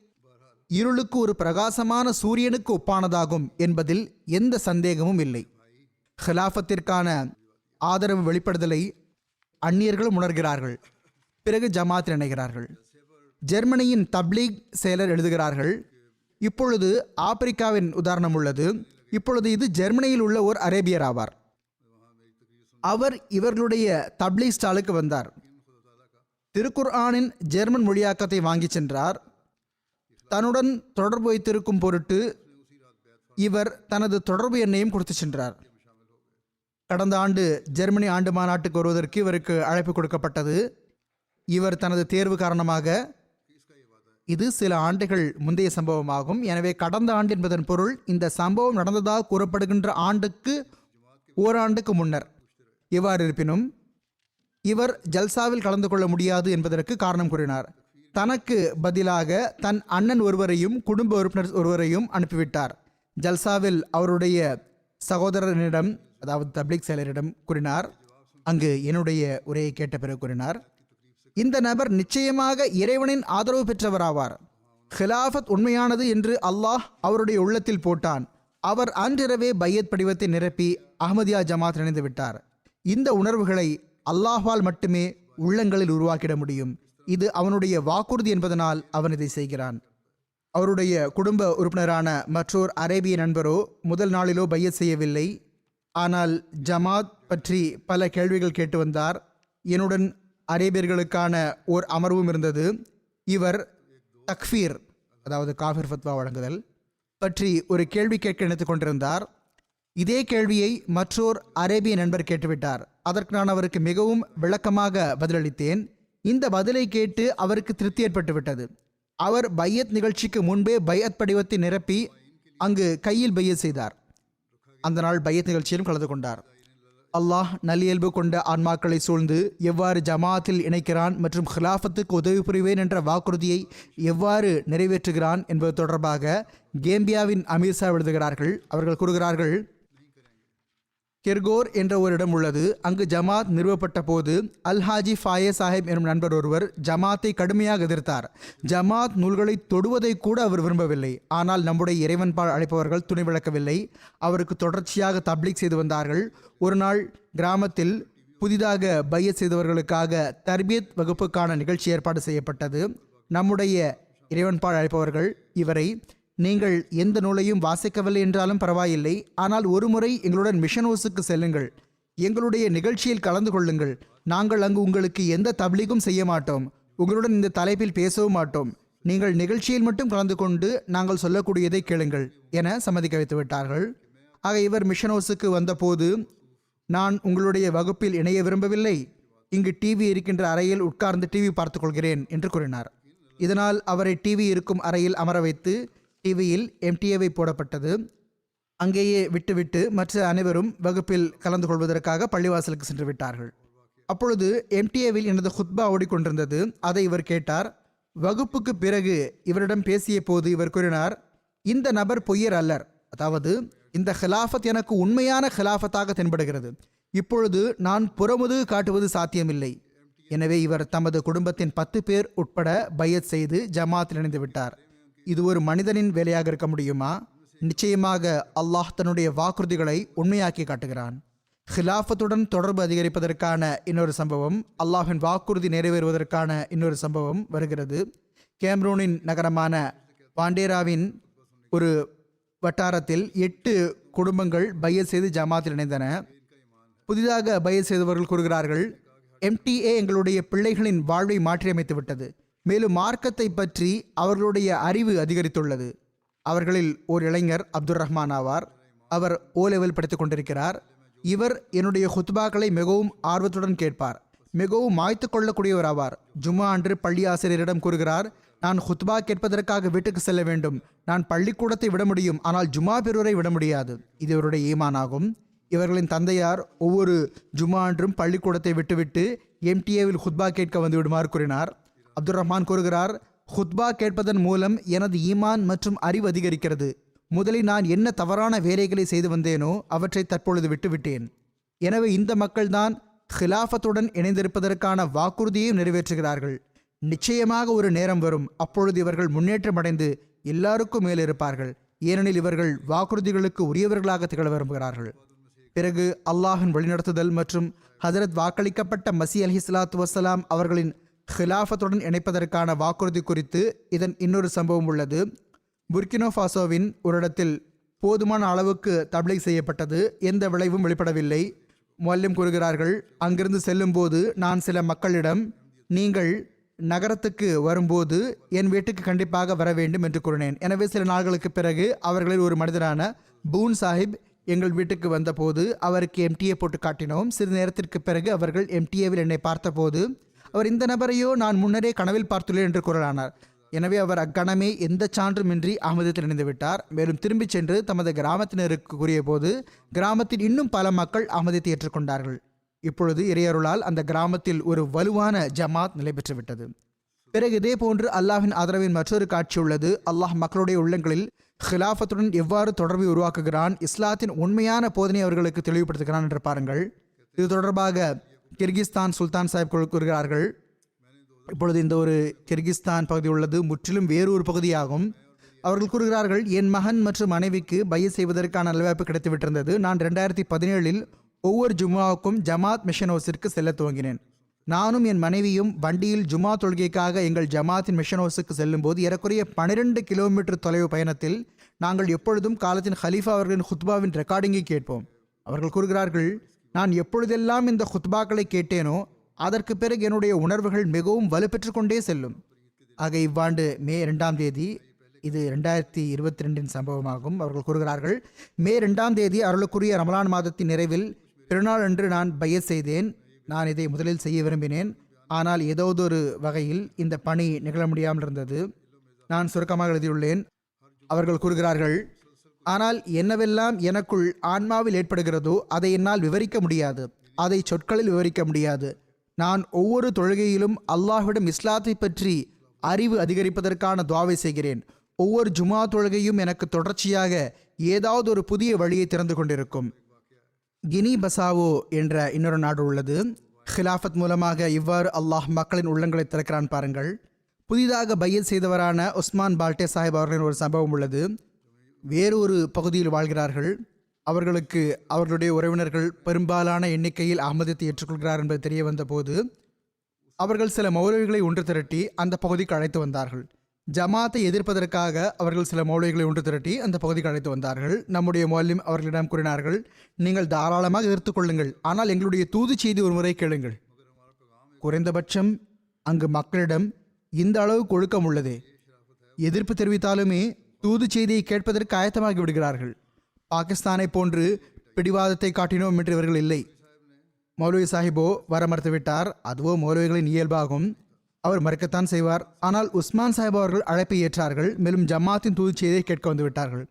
இருளுக்கு ஒரு பிரகாசமான சூரியனுக்கு ஒப்பானதாகும் என்பதில் எந்த சந்தேகமும் இல்லை. ஹிலாஃபத்திற்கான ஆதரவு வெளிப்படுதலை அந்நியர்களும் உணர்கிறார்கள். பிறகு ஜமாத்தில் இணைகிறார்கள். ஜெர்மனியின் தப்லீக் செயலர் எழுதுகிறார்கள்: இப்பொழுது ஆப்பிரிக்காவின் உதாரணம் உள்ளது. இப்பொழுது இது ஜெர்மனியில் உள்ள ஒரு அரேபியர் ஆவார். அவர் இவர்களுடைய தப்லீக் ஸ்டாலுக்கு வந்தார். திருக்குர்ஆனின் ஜெர்மன் மொழியாக்கத்தை வாங்கி சென்றார். தன்னுடன் தொடர்பு வைத்திருக்கும் பொருட்டு இவர் தனது தொடர்பு எண்ணையும் கொடுத்து சென்றார். கடந்த ஆண்டு ஜெர்மனி ஆண்டு மாநாட்டுக்கு வருவதற்கு இவருக்கு அழைப்பு கொடுக்கப்பட்டது. இவர் தனது தேர்வு காரணமாக, இது சில ஆண்டுகள் முந்தைய சம்பவமாகும், எனவே கடந்த ஆண்டு என்பதன் பொருள் இந்த சம்பவம் நடந்ததாக கூறப்படுகின்ற ஆண்டுக்கு ஓராண்டுக்கு முன்னர். எவ்வாறு இருப்பினும் இவர் ஜல்சாவில் கலந்து கொள்ள முடியாது என்பதற்கு காரணம் கூறினார். தனக்கு பதிலாக தன் அண்ணன் ஒருவரையும் குடும்ப உறுப்பினர் ஒருவரையும் அனுப்பிவிட்டார். ஜல்சாவில் அவருடைய சகோதரனிடம், அதாவது தப்லீக் செயலரிடம் கூறினார். அங்கு என்னுடைய உரையை கேட்ட பிறகு கூறினார்: இந்த நபர் நிச்சயமாக இறைவனின் ஆதரவு பெற்றவராவார். ஹிலாஃபத் உண்மையானது என்று அல்லாஹ் அவருடைய உள்ளத்தில் போட்டான். அவர் அன்றிரவே பையத் படிவத்தை நிரப்பி அஹ்மதியா ஜமாத் இணைந்து விட்டார். இந்த உணர்வுகளை அல்லாஹ்வால் மட்டுமே உள்ளங்களில் உருவாக்கிட முடியும். இது அவனுடைய வாக்குறுதி என்பதனால் அவன் இதை செய்கிறான். அவருடைய குடும்ப உறுப்பினரான மற்றொரு அரேபிய நண்பரோ முதல் நாளிலோ பையத் செய்யவில்லை. ஆனால் ஜமாத் பற்றி பல கேள்விகள் கேட்டு வந்தார். என்னுடன் அரேபியர்களுக்கான ஓர் அமர்வும் இருந்தது. இவர் தக்ஃபீர், அதாவது காஃபிர் ஃபத்வா வழங்குதல் பற்றி ஒரு கேள்வி கேட்க நினைத்து கொண்டிருந்தார். இதே கேள்வியை மற்றொரு அரேபிய நண்பர் கேட்டுவிட்டார். அதற்கு நான் அவருக்கு மிகவும் விளக்கமாக பதிலளித்தேன். இந்த பதிலை கேட்டு அவருக்கு திருப்தி ஏற்பட்டு விட்டது. அவர் பையத் நிகழ்ச்சிக்கு முன்பே பையத் படிவத்தை நிரப்பி அங்கு கையில் பையத் செய்தார். அந்த நாள் பையத் நிகழ்ச்சியிலும் கலந்து கொண்டார். அல்லாஹ் நல்லியல்பு கொண்ட ஆன்மாக்களை சூழ்ந்து எவ்வாறு ஜமாத்தில் இணைக்கிறான் மற்றும் ஹிலாஃபத்துக்கு உதவி புரிவேன் என்ற வாக்குறுதியை எவ்வாறு நிறைவேற்றுகிறான் என்பது தொடர்பாக கேம்பியாவின் அமீர் சாஹிப் எழுதுகிறார்கள். அவர்கள் கூறுகிறார்கள்: கெர்கோர் என்ற ஒரு இடம் உள்ளது. அங்கு ஜமாத் நிறுவப்பட்ட போது அல்ஹாஜி ஃபாயே சாஹிப் எனும் நண்பர் ஒருவர் ஜமாத்தை கடுமையாக எதிர்த்தார். ஜமாத் நூல்களை தொடுவதை கூட அவர் விரும்பவில்லை. ஆனால் நம்முடைய இறைவன்பால் அழைப்பவர்கள் துணை விளக்கவில்லை. அவருக்கு தொடர்ச்சியாக தப்லீக் செய்து வந்தார்கள். ஒரு நாள் கிராமத்தில் புதிதாக பையத் செய்தவர்களுக்காக தர்பியத் வகுப்புக்கான நிகழ்ச்சி ஏற்பாடு செய்யப்பட்டது. நம்முடைய இறைவன்பால் அழைப்பவர்கள் இவரை, நீங்கள் எந்த நூலையும் வாசிக்கவில்லை என்றாலும் பரவாயில்லை, ஆனால் ஒரு முறை எங்களுடன் மிஷன் ஹவுஸுக்கு செல்லுங்கள், எங்களுடைய நிகழ்ச்சியில் கலந்து கொள்ளுங்கள். நாங்கள் அங்கு உங்களுக்கு எந்த தப்லீகும் செய்ய மாட்டோம். உங்களுடன் இந்த தலைப்பில் பேசவும் மாட்டோம். நீங்கள் நிகழ்ச்சியில் மட்டும் கலந்து கொண்டு நாங்கள் சொல்லக்கூடியதை கேளுங்கள் என சம்மதிக்க வைத்து விட்டார்கள். ஆக இவர் மிஷன் ஹவுஸுக்கு வந்தபோது, நான் உங்களுடைய வகுப்பில் இணைய விரும்பவில்லை, இங்கு டிவி இருக்கின்ற அறையில் உட்கார்ந்து டிவி பார்த்துக் கொள்கிறேன் என்று கூறினார். இதனால் அவரை டிவி இருக்கும் அறையில் அமர வைத்து டிவியில் MTA போடப்பட்டது. அங்கேயே விட்டுவிட்டு மற்ற அனைவரும் வகுப்பில் கலந்து கொள்வதற்காக பள்ளிவாசலுக்கு சென்று விட்டார்கள். அப்பொழுது MTA எனது ஹுத்பா ஓடிக்கொண்டிருந்தது. அதை இவர் கேட்டார். வகுப்புக்கு பிறகு இவரிடம் பேசிய போது இவர் கூறினார், இந்த நபர் பொய்யர் அல்லர், அதாவது இந்த ஹிலாஃபத் எனக்கு உண்மையான ஹிலாஃபத்தாக தென்படுகிறது. இப்பொழுது நான் புறமுதுகு காட்டுவது சாத்தியமில்லை. எனவே இவர் தமது குடும்பத்தின் 10 பேர் உட்பட பையத் செய்து ஜமாத்தில் இணைந்து விட்டார். இது ஒரு மனிதனின் வேலையாக இருக்க முடியுமா? நிச்சயமாக அல்லாஹ் தன்னுடைய வாக்குறுதிகளை உண்மையாக்கி காட்டுகிறான். ஹிலாஃபத்துடன் தொடர்பு அதிகரிப்பதற்கான இன்னொரு சம்பவம், அல்லாஹின் வாக்குறுதி நிறைவேறுவதற்கான இன்னொரு சம்பவம் வருகிறது. கேம்ரூனின் நகரமான பாண்டேராவின் ஒரு வட்டாரத்தில் 8 குடும்பங்கள் பையத் செய்து ஜமாத்தில் இணைந்தன. புதிதாக பையத் செய்தவர்கள் கூறுகிறார்கள், MTA எங்களுடைய பிள்ளைகளின் வாழ்வை மாற்றியமைத்து விட்டது. மேலும் மார்க்கத்தை பற்றி அவர்களுடைய அறிவு அதிகரித்துள்ளது. அவர்களில் ஒரு இளைஞர் அப்துல் ரஹ்மான் ஆவார். அவர் O லெவல் படித்துக் கொண்டிருக்கிறார். இவர் என்னுடைய ஹுத்பாக்களை மிகவும் ஆர்வத்துடன் கேட்பார். மிகவும் மாய்த்து கொள்ளக்கூடியவர் ஆவார். ஜும்மா அன்று பள்ளி ஆசிரியரிடம் கூறுகிறார், நான் ஹுத்பா கேட்பதற்காக வீட்டுக்கு செல்ல வேண்டும். நான் பள்ளிக்கூடத்தை விட முடியும், ஆனால் ஜும்மா பெருவரை விட முடியாது. இது இவருடைய ஈமான் ஆகும். இவர்களின் தந்தையார் ஒவ்வொரு ஜும்மா அன்றும் பள்ளிக்கூடத்தை விட்டுவிட்டு MTA ஹுத்பா கேட்க வந்து விடுமாறு கூறினார். அப்துல் ரஹ்மான் கூறுகிறார், ஹுத்பா கேட்பதன் மூலம் எனது ஈமான் மற்றும் அறிவு அதிகரிக்கிறது. முதலில் நான் என்ன தவறான வேலைகளை செய்து வந்தேனோ அவற்றை தற்பொழுது விட்டுவிட்டேன். எனவே இந்த மக்கள்தான் ஹிலாஃபத்துடன் இணைந்திருப்பதற்கான வாக்குறுதியையும் நிறைவேற்றுகிறார்கள். நிச்சயமாக ஒரு நேரம் வரும், அப்பொழுது இவர்கள் முன்னேற்றம் அடைந்து எல்லாருக்கும் மேல் இருப்பார்கள். ஏனெனில் இவர்கள் வாக்குறுதிகளுக்கு உரியவர்களாக திகழ விரும்புகிறார்கள். பிறகு அல்லாஹின் வழிநடத்துதல் மற்றும் ஹஜரத் வாக்களிக்கப்பட்ட மசி அலைஹிஸ்ஸலாத்து வஸ்ஸலாம் அவர்களின் ஹிலாஃபத்துடன் இணைப்பதற்கான வாக்குறுதி குறித்து இதன் இன்னொரு சம்பவம் உள்ளது. புர்கினோ ஃபாசோவின் ஒரு இடத்தில் போதுமான அளவுக்கு தப்லீக் செய்யப்பட்டது. எந்த விளைவும் வெளிப்படவில்லை. முஅல்லிம் கூறுகிறார்கள், அங்கிருந்து செல்லும்போது நான் சில மக்களிடம், நீங்கள் நகரத்துக்கு வரும்போது என் வீட்டுக்கு கண்டிப்பாக வர வேண்டும் என்று கூறினேன். எனவே சில நாட்களுக்கு பிறகு அவர்களில் ஒரு மனிதரான பூன் சாஹிப் எங்கள் வீட்டுக்கு வந்தபோது அவருக்கு MTA போட்டு காட்டினோம். சிறிது நேரத்திற்கு பிறகு அவர்கள் MTA என்னை பார்த்தபோது, அவர் இந்த நபரையோ நான் முன்னரே கனவில் பார்த்துள்ளேன் என்று கூறலானார். எனவே அவர் அக்கணமே எந்த சான்றுமின்றி அகமதத்தில் இணைந்து விட்டார். மேலும் திரும்பிச் சென்று தமது கிராமத்தினருக்கு கூறிய போது கிராமத்தில் இன்னும் பல மக்கள் அகமதத்தை ஏற்றுக்கொண்டார்கள். இப்பொழுது இறையருளால் அந்த கிராமத்தில் ஒரு வலுவான ஜமாத் நிலை பெற்றுவிட்டது. பிறகு இதே போன்று அல்லாஹின் ஆதரவின் மற்றொரு காட்சி உள்ளது. அல்லாஹ் மக்களுடைய உள்ளங்களில் ஹிலாஃபத்துடன் எவ்வாறு தொடர்பை உருவாக்குகிறான், இஸ்லாத்தின் உண்மையான போதனை அவர்களுக்கு தெளிவுபடுத்துகிறான் என்று பாருங்கள். இது தொடர்பாக கிர்கிஸ்தான் சுல்தான் சாஹிப் கூறுகிறார்கள், இப்பொழுது இந்த ஒரு கிர்கிஸ்தான் பகுதி உள்ளது, முற்றிலும் வேறு ஒரு பகுதியாகும். அவர்கள் கூறுகிறார்கள், என் மகன் மற்றும் மனைவிக்கு பையத் செய்வதற்கான நல்வாய்ப்பு கிடைத்துவிட்டிருந்தது. நான் 2017 ஒவ்வொரு ஜும்மாவுக்கும் ஜமாத் மிஷன் ஹவுஸிற்கு செல்ல துவங்கினேன். நானும் என் மனைவியும் வண்டியில் ஜும்மா தொழுகைக்காக எங்கள் ஜமாத்தின் மிஷன் ஹவுஸுக்கு செல்லும்போது ஏறக்குறைய 12 கிலோமீட்டர் தொலைவு பயணத்தில் நாங்கள் எப்பொழுதும் காலத்தின் ஹலீஃபா அவர்களின் ஹுத்பாவின் ரெக்கார்டிங்கை கேட்போம். அவர்கள் கூறுகிறார்கள், நான் எப்பொழுதெல்லாம் இந்த ஹுத்பாக்களை கேட்டேனோ அதற்கு பிறகு என்னுடைய உணர்வுகள் மிகவும் வலுப்பெற்று கொண்டே செல்லும். ஆக இவ்வாண்டு மே 2ஆம் தேதி, இது 2022 சம்பவமாகும். அவர்கள் கூறுகிறார்கள், மே 2ஆம் தேதி அருளுக்குரிய ரமலான் மாதத்தின் நிறைவில் பிறநாள் அன்று நான் பையத் செய்தேன். நான் இதை முதலில் செய்ய விரும்பினேன், ஆனால் ஏதோதொரு வகையில் இந்த பணி நிகழ முடியாமல் இருந்தது. நான் சுருக்கமாக எழுதியுள்ளேன். அவர்கள் கூறுகிறார்கள், ஆனால் என்னவெல்லாம் எனக்குள் ஆன்மாவில் ஏற்படுகிறதோ அதை என்னால் விவரிக்க முடியாது, அதை சொற்களில் விவரிக்க முடியாது. நான் ஒவ்வொரு தொழுகையிலும் அல்லாஹ்விடம் இஸ்லாத்தை பற்றி அறிவு அதிகரிப்பதற்கான துஆவை செய்கிறேன். ஒவ்வொரு ஜுமா தொழுகையும் எனக்கு தொடர்ச்சியாக ஏதாவது ஒரு புதிய வழியை திறந்து கொண்டிருக்கும். கினி பசாவோ என்ற இன்னொரு நாடு உள்ளது. ஹிலாஃபத் மூலமாக இவ்வாறு அல்லாஹ் மக்களின் உள்ளங்களை திறக்கிறான் பாருங்கள். புதிதாக பையத் செய்தவரான உஸ்மான் பால்டே சாஹிப் அவர்களின் ஒரு சம்பவம் உள்ளது. வேறு ஒரு பகுதியில் வாழ்கிறார்கள். அவர்களுக்கு அவர்களுடைய உறவினர்கள் பெரும்பாலான எண்ணிக்கையில் அஹ்மதத்தை ஏற்றுக்கொள்கிறார் என்பது தெரிய வந்த போது அவர்கள் சில மௌலவிகளை ஒன்று திரட்டி அந்த பகுதிக்கு அழைத்து வந்தார்கள். ஜமாத்தை எதிர்ப்பதற்காக அவர்கள் சில மௌலிகளை ஒன்று திரட்டி அந்த பகுதிக்கு அழைத்து வந்தார்கள். நம்முடைய மௌலிம் அவர்களிடம் கூறினார்கள், நீங்கள் தாராளமாக எதிர்த்து கொள்ளுங்கள், ஆனால் எங்களுடைய தூது செய்தி ஒரு முறை கேளுங்கள். குறைந்தபட்சம் அங்கு மக்களிடம் இந்த அளவுக்கு ஒழுக்கம் உள்ளதே, எதிர்ப்பு தெரிவித்தாலுமே தூது செய்தியை கேட்பதற்கு ஆயத்தமாகி விடுகிறார்கள். பாகிஸ்தானை போன்று பிடிவாதத்தை காட்டினோம் என்று இவர்கள் இல்லை. மௌலவி சாஹிபோ வர மறுத்துவிட்டார். அதுவோ மௌலவிகளின் இயல்பாகும், அவர் மறுக்கத்தான் செய்வார். ஆனால் உஸ்மான் சாஹிப் அவர்கள் அழைப்பை ஏற்றார்கள். மேலும் ஜமாத்தின் தூது செய்தியை கேட்க வந்து விட்டார்கள்.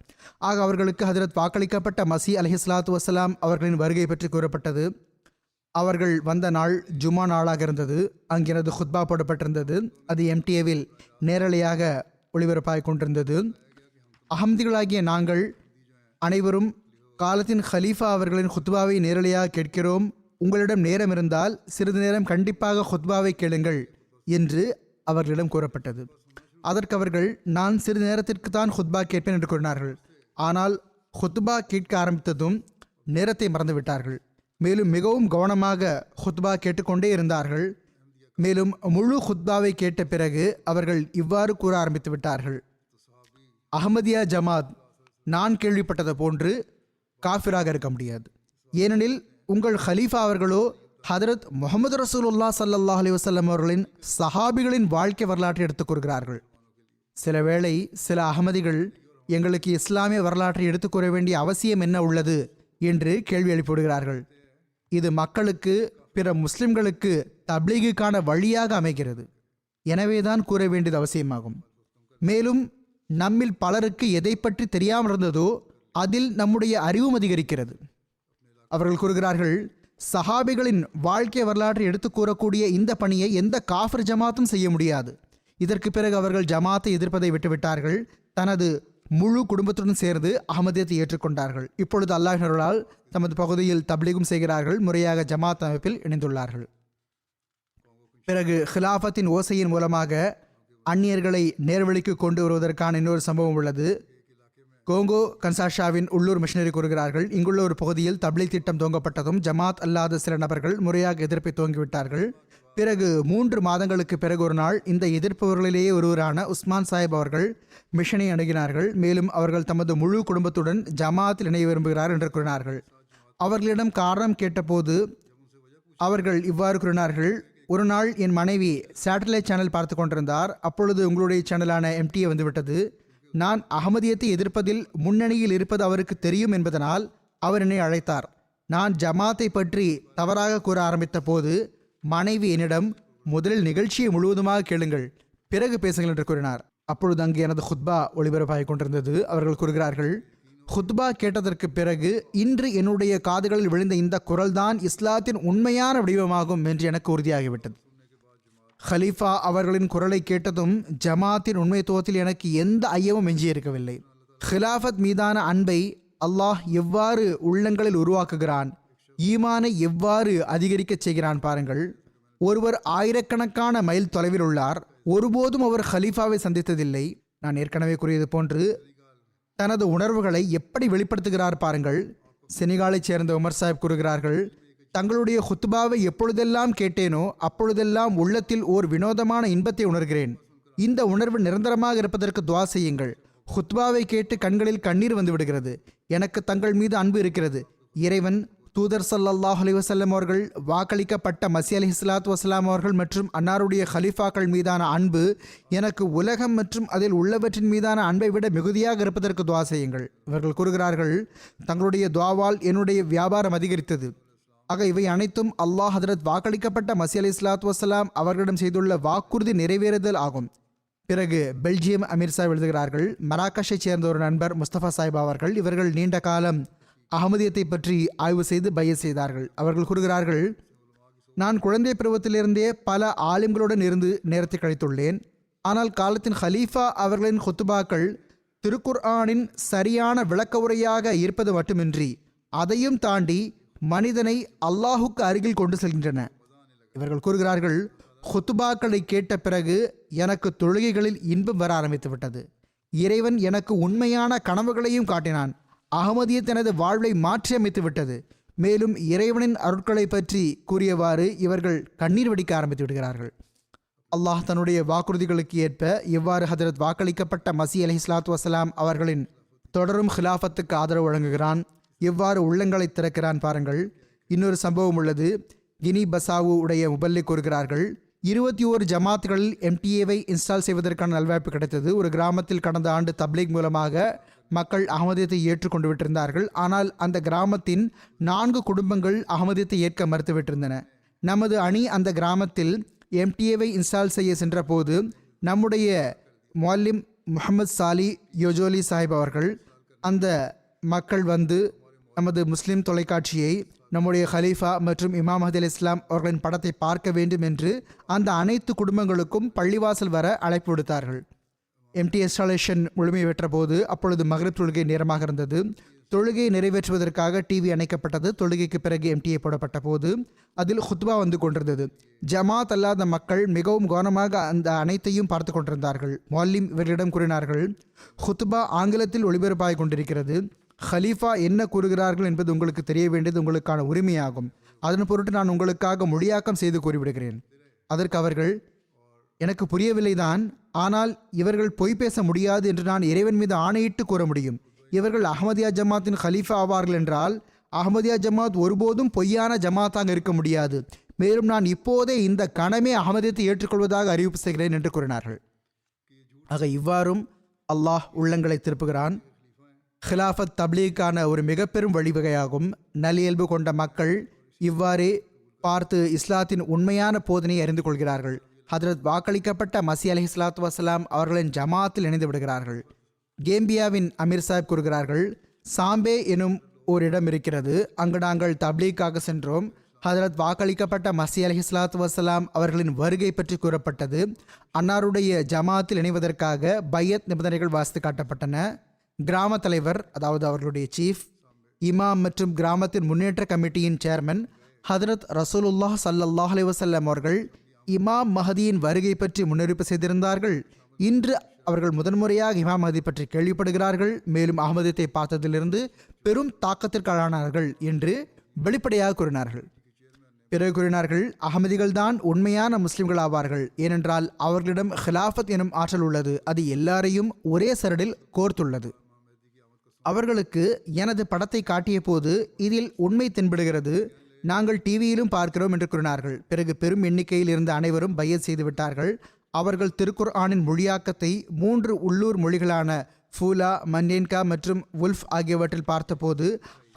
ஆக அவர்களுக்கு ஹஜரத் வாக்களிக்கப்பட்ட மசி அலைஹிஸ்ஸலாத்து வஸ்ஸலாம் அவர்களின் வருகை பற்றி கூறப்பட்டது. அவர்கள் வந்த நாள் ஜும்மா நாளாக இருந்தது. அங்கிருந்து ஹுத்பா போடப்பட்டிருந்தது. அது எம்டிஏவில் நேரலையாக ஒளிபரப்பாகிக் கொண்டிருந்தது. அஹமதிகளாகிய நாங்கள் அனைவரும் காலத்தின் ஹலீஃபா அவர்களின் ஹுத்பாவை நேரலையாக கேட்கிறோம். உங்களிடம் நேரம் இருந்தால் சிறிது நேரம் கண்டிப்பாக ஹுத்பாவை கேளுங்கள் என்று அவர்களிடம் கூறப்பட்டது. அதற்கு அவர்கள், நான் சிறிது நேரத்திற்கு தான் ஹுத்பா கேட்பேன் என்று கூறினார்கள். ஆனால் ஹுத்பா கேட்க ஆரம்பித்ததும் நேரத்தை மறந்துவிட்டார்கள். மேலும் மிகவும் கவனமாக ஹுத்பா கேட்டுக்கொண்டே இருந்தார்கள். மேலும் முழு ஹுத்பாவை கேட்ட பிறகு அவர்கள் இவ்வாறு கூற ஆரம்பித்து விட்டார்கள், அஹமதியா ஜமாத் நான் கேள்விப்பட்டது போன்று காஃபிராக இருக்க முடியாது. ஏனெனில் உங்கள் ஹலீஃபா அவர்களோ ஹதரத் முகமது ரசூலுல்லாஹ் ஸல்லல்லாஹு அலைஹி வஸல்லம் அவர்களின் சஹாபிகளின் வாழ்க்கை வரலாற்றை எடுத்துக் கூறுகிறார்கள். சில வேளை சில அகமதிகள் எங்களுக்கு இஸ்லாமிய வரலாற்றை எடுத்துக் கூற வேண்டிய அவசியம் என்ன உள்ளது என்று கேள்வி எழுப்பிவிடுகிறார்கள். இது மக்களுக்கு பிற முஸ்லிம்களுக்கு தப்லீகுக்கான வழியாக அமைகிறது. எனவேதான் கூற வேண்டியது அவசியமாகும். மேலும் நம்மில் பலருக்கு எதை பற்றி தெரியாமல் இருந்ததோ அதில் நம்முடைய அறிவும் அதிகரிக்கிறது. அவர்கள் கூறுகிறார்கள், சஹாபிகளின் வாழ்க்கை வரலாற்றை எடுத்து கூறக்கூடிய இந்த பணியை எந்த காஃபிர் ஜமாத்தும் செய்ய முடியாது. இதற்கு பிறகு அவர்கள் ஜமாத்தை எதிர்ப்பதை விட்டுவிட்டார்கள். தனது முழு குடும்பத்துடன் சேர்ந்து அஹமதியத்தை ஏற்றுக்கொண்டார்கள். இப்பொழுது அல்லாஹ்வின் அருளால் தமது பகுதியில் தப்லீகும் செய்கிறார்கள். முறையாக ஜமாத் அமைப்பில் இணைந்துள்ளார்கள். பிறகு ஹிலாஃபத்தின் ஓசையின் மூலமாக அந்நியர்களை நேர்வழிக்கு கொண்டு வருவதற்கான இன்னொரு சம்பவம் உள்ளது. கோங்கோ கன்சாஷாவின் உள்ளூர் மிஷனரி கூறுகிறார்கள், இங்குள்ள ஒரு பகுதியில் தப்லீக் திட்டம் துவங்கப்பட்டதும் ஜமாத் அல்லாத சில நபர்கள் முறையாக எதிர்ப்பை துவங்கிவிட்டார்கள். பிறகு 3 மாதங்களுக்கு பிறகு ஒரு நாள் இந்த எதிர்ப்பவர்களிலேயே ஒருவரான உஸ்மான் சாஹிப் அவர்கள் மிஷனை அணுகினார்கள். மேலும் அவர்கள் தமது முழு குடும்பத்துடன் ஜமாத்தில் இணைய விரும்புகிறார் என்று கூறினார்கள். அவர்களிடம் காரணம் கேட்டபோது அவர்கள் இவ்வாறு கூறினார்கள், ஒரு நாள் என் மனைவி சேட்டலைட் சேனல் பார்த்து கொண்டிருந்தார். அப்பொழுது உங்களுடைய சேனலான எம்டிஏ வந்துவிட்டது. நான் அகமதியத்தை எதிர்ப்பதில் முன்னணியில் இருப்பது அவருக்கு தெரியும் என்பதனால் அவர் என்னை அழைத்தார். நான் ஜமாத்தை பற்றி தவறாக கூற ஆரம்பித்த போது மனைவி என்னிடம், முதலில் நிகழ்ச்சியை முழுவதுமாக கேளுங்கள், பிறகு பேசுங்கள் என்று கூறினார். அப்பொழுது அங்கு எனது ஹுத்பா ஒளிபரப்பாகிக் கொண்டிருந்தது. அவர்கள் கூறுகிறார்கள், ஹுத்பா கேட்டதற்கு பிறகு இன்று என்னுடைய காதுகளில் விழுந்த இந்த குரல்தான் இஸ்லாத்தின் உண்மையான வடிவமாகும் என்று எனக்கு உறுதியாகிவிட்டது. ஹலீஃபா அவர்களின் குரலை கேட்டதும் ஜமாத்தின் உண்மைத்துவத்தில் எனக்கு எந்த ஐயமும் எஞ்சியிருக்கவில்லை. ஹிலாஃபத் மீதான அன்பை அல்லாஹ் எவ்வாறு உள்ளங்களில் உருவாக்குகிறான், ஈமானை எவ்வாறு அதிகரிக்கச் செய்கிறான் பாருங்கள். ஒருவர் ஆயிரக்கணக்கான மைல் தொலைவில் உள்ளார், ஒருபோதும் அவர் ஹலீஃபாவை சந்தித்ததில்லை. நான் ஏற்கனவே கூறியது போன்று தனது உணர்வுகளை எப்படி வெளிப்படுத்துகிறார் பாருங்கள். செனிகாலைச் சேர்ந்த உமர் சாஹிப் கூறுகிறார்கள், தங்களுடைய ஹுத்பாவை எப்பொழுதெல்லாம் கேட்டேனோ அப்பொழுதெல்லாம் உள்ளத்தில் ஓர் வினோதமான இன்பத்தை உணர்கிறேன். இந்த உணர்வு நிரந்தரமாக இருப்பதற்கு துவா செய்யுங்கள். ஹுத்பாவை கேட்டு கண்களில் கண்ணீர் வந்து விடுகிறது. எனக்கு தங்கள் மீது அன்பு இருக்கிறது. இறைவன், தூதர் ஸல்லல்லாஹு அலைஹி வஸல்லம் அவர்கள், வாக்களிக்கப்பட்ட மஸீஹ் அலைஹிஸ்ஸலாத்து வஸ்ஸலாம் அவர்கள் மற்றும் அன்னாருடைய ஹலீஃபாக்கள் மீதான அன்பு எனக்கு உலகம் மற்றும் அதில் உள்ளவற்றின் மீதான அன்பை விட மிகுதியாக இருப்பதற்கு துவா செய்யுங்கள். இவர்கள் கூறுகிறார்கள், தங்களுடைய துவாவால் என்னுடைய வியாபாரம் அதிகரித்தது. ஆக இவை அனைத்தும் அல்லாஹ் ஹதரத் வாக்களிக்கப்பட்ட மஸீஹ் அலைஹிஸ்ஸலாத்து வஸ்ஸலாம் அவர்களிடம் செய்துள்ள வாக்குறுதி நிறைவேறுதல் ஆகும். பிறகு பெல்ஜியம் அமீர் சாஹிப் எழுதுகிறார்கள், மராக்கஷை சேர்ந்த ஒரு நண்பர் முஸ்தபா சாஹிப் அவர்கள், இவர்கள் நீண்ட காலம் அகமதியத்தை பற்றி ஆய்வு செய்து பையத் செய்தார்கள். அவர்கள் கூறுகிறார்கள், நான் குழந்தை பருவத்திலிருந்தே பல ஆலிம்களுடன் இருந்து நேரத்தை கழித்துள்ளேன். ஆனால் காலத்தின் ஹலீஃபா அவர்களின் ஹுத்துபாக்கள் திருக்குர்ஆனின் சரியான விளக்க உரையாக இருப்பது மட்டுமின்றி அதையும் தாண்டி மனிதனை அல்லாஹுக்கு அருகில் கொண்டு செல்கின்றன. இவர்கள் கூறுகிறார்கள், ஹுத்துபாக்களை கேட்ட பிறகு எனக்கு தொழுகைகளில் இன்பம் வர ஆரம்பித்து விட்டது. இறைவன் எனக்கு உண்மையான கனவுகளையும் காட்டினான். அகமதியத் தனது வாழ்வை மாற்றி அமைத்து விட்டது. மேலும் இறைவனின் அருட்களை பற்றி கூறியவாறு இவர்கள் கண்ணீர் வடிக்க ஆரம்பித்து விடுகிறார்கள். அல்லாஹ் தன்னுடைய வாக்குறுதிகளுக்கு ஏற்ப எவ்வாறு ஹதரத் வாக்களிக்கப்பட்ட மசி அலைஹிஸ்ஸலாத்து வஸலாம் அவர்களின் தொடரும் ஹிலாஃபத்துக்கு ஆதரவு வழங்குகிறான், எவ்வாறு உள்ளங்களை திறக்கிறான் பாருங்கள். இன்னொரு சம்பவம் உள்ளது. கினி பசாவு உடைய முபல்லி கூறுகிறார்கள், 21 ஜமாத்துகளில் MTA-வை இன்ஸ்டால் செய்வதற்கான நல்வாய்ப்பு கிடைத்தது. ஒரு கிராமத்தில் கடந்த ஆண்டு தப்லீக் மூலமாக மக்கள் அகமதியத்தை ஏற்றுக்கொண்டு விட்டிருந்தார்கள். ஆனால் அந்த கிராமத்தின் 4 குடும்பங்கள் அகமதியத்தை ஏற்க மறுத்துவிட்டிருந்தன. நமது அணி அந்த கிராமத்தில் MTA-வை இன்ஸ்டால் செய்ய சென்றபோது நம்முடைய மௌலிம் முஹம்மது சாலி யோஜோலி சாஹிப் அவர்கள் அந்த மக்கள் வந்து நமது முஸ்லிம் தொலைக்காட்சியை நம்முடைய ஹலீஃபா மற்றும் இமாம் மஹதி அலைஹிஸ்ஸலாம் அவர்களின் படத்தை பார்க்க வேண்டும் என்று அந்த அனைத்து குடும்பங்களுக்கும் பள்ளிவாசல் வர அழைப்பு விடுத்தார்கள். MTA இன்ஸ்டாலேஷன் முழுமை பெற்ற போது அப்பொழுது மக்ரிப் தொழுகை நேரமாக இருந்தது. தொழுகையை நிறைவேற்றுவதற்காக டிவி அணைக்கப்பட்டது. தொழுகைக்கு பிறகு MTA போடப்பட்ட போது அதில் ஹுத்பா வந்து கொண்டிருந்தது. ஜமாத் அல்லாத மக்கள் மிகவும் கவனமாக அந்த அனைத்தையும் பார்த்து கொண்டிருந்தார்கள். மௌலிம் இவர்களிடம் கூறினார்கள், ஹுத்பா ஆங்கிலத்தில் ஒளிபரப்பாக கொண்டிருக்கிறது. ஹலீஃபா என்ன கூறுகிறார்கள் என்பது உங்களுக்கு தெரிய வேண்டியது உங்களுக்கான உரிமையாகும். அதன் பொருட்டு நான் உங்களுக்காக மொழியாக்கம் செய்து கூறிவிடுகிறேன். அதற்கு அவர்கள், எனக்கு புரியவில்லைதான், ஆனால் இவர்கள் பொய் பேச முடியாது என்று நான் இறைவன் மீது ஆணையிட்டு கூற முடியும். இவர்கள் அஹ்மதியா ஜமாத்தின் ஹலீஃபா ஆவார்கள் என்றால் அஹ்மதியா ஜமாத் ஒருபோதும் பொய்யான ஜமாத்தாக இருக்க முடியாது. மேலும் நான் இப்போதே இந்த கணமே அஹ்மதியத்தை ஏற்றுக்கொள்வதாக அறிவிப்பு செய்கிறேன் என்று கூறினார்கள். ஆக இவ்வாறும் அல்லாஹ் உள்ளங்களை திருப்புகிறான். ஹிலாஃபத் தப்லீக்கான ஒரு மிக பெரும் வழிவகையாகும். நல்லியல்பு கொண்ட மக்கள் இவ்வாறே பார்த்து இஸ்லாத்தின் உண்மையான போதனையை அறிந்து கொள்கிறார்கள். ஹதரத் வாக்களிக்கப்பட்ட மசி அலைஹிஸ்ஸலாத்து வஸலாம் அவர்களின் ஜமாத்தில் இணைந்து விடுகிறார்கள். கேம்பியாவின் அமீர் சாஹிப் கூறுகிறார்கள், சாம்பே எனும் ஒரு இடம் இருக்கிறது. அங்கு நாங்கள் தப்லீக்காக சென்றோம். ஹதரத் வாக்களிக்கப்பட்ட மசி அலைஹிஸ்ஸலாத்து வஸலாம் அவர்களின் வருகை பற்றி கூறப்பட்டது. அன்னாருடைய ஜமாத்தில் இணைவதற்காக பையத் நிபந்தனைகள் வாசித்து காட்டப்பட்டன. கிராம தலைவர், அதாவது அவர்களுடைய சீஃப் இமாம் மற்றும் கிராமத்தின் முன்னேற்ற கமிட்டியின் சேர்மன் ஹதரத் ரசூலுல்லாஹ் ஸல்லல்லாஹு அலைஹி வஸல்லம் அவர்கள் இமாம் மஹதியின் வருகை பற்றி முன்னறிவிப்பு செய்திருந்தார்கள். இன்று அவர்கள் முதன்முறையாக இமாம் மஹதி பற்றி கேள்விப்படுகிறார்கள். மேலும் அகமதியத்தை பார்த்ததிலிருந்து பெரும் தாக்கத்திற்கானார்கள் என்று வெளிப்படையாக கூறினார்கள். பிறகு கூறினார்கள், அகமதிகள் தான் உண்மையான முஸ்லிம்கள் ஆவார்கள். ஏனென்றால் அவர்களிடம் ஹிலாஃபத் எனும் ஆற்றல் உள்ளது. அது எல்லாரையும் ஒரே சரடில் கோர்த்துள்ளது. அவர்களுக்கு எனது படத்தை காட்டிய போது இதில் உண்மை தென்படுகிறது. நாங்கள் டிவியிலும் பார்க்கிறோம் என்று கூறினார்கள். பிறகு பெரும் எண்ணிக்கையில் இருந்த அனைவரும் பையத் செய்து விட்டார்கள். அவர்கள் திருக்குர்ஆனின் மொழியாக்கத்தை 3 உள்ளூர் மொழிகளான ஃபூலா, மன்னேன்கா மற்றும் வுல்ஃப் ஆகியவற்றில் பார்த்தபோது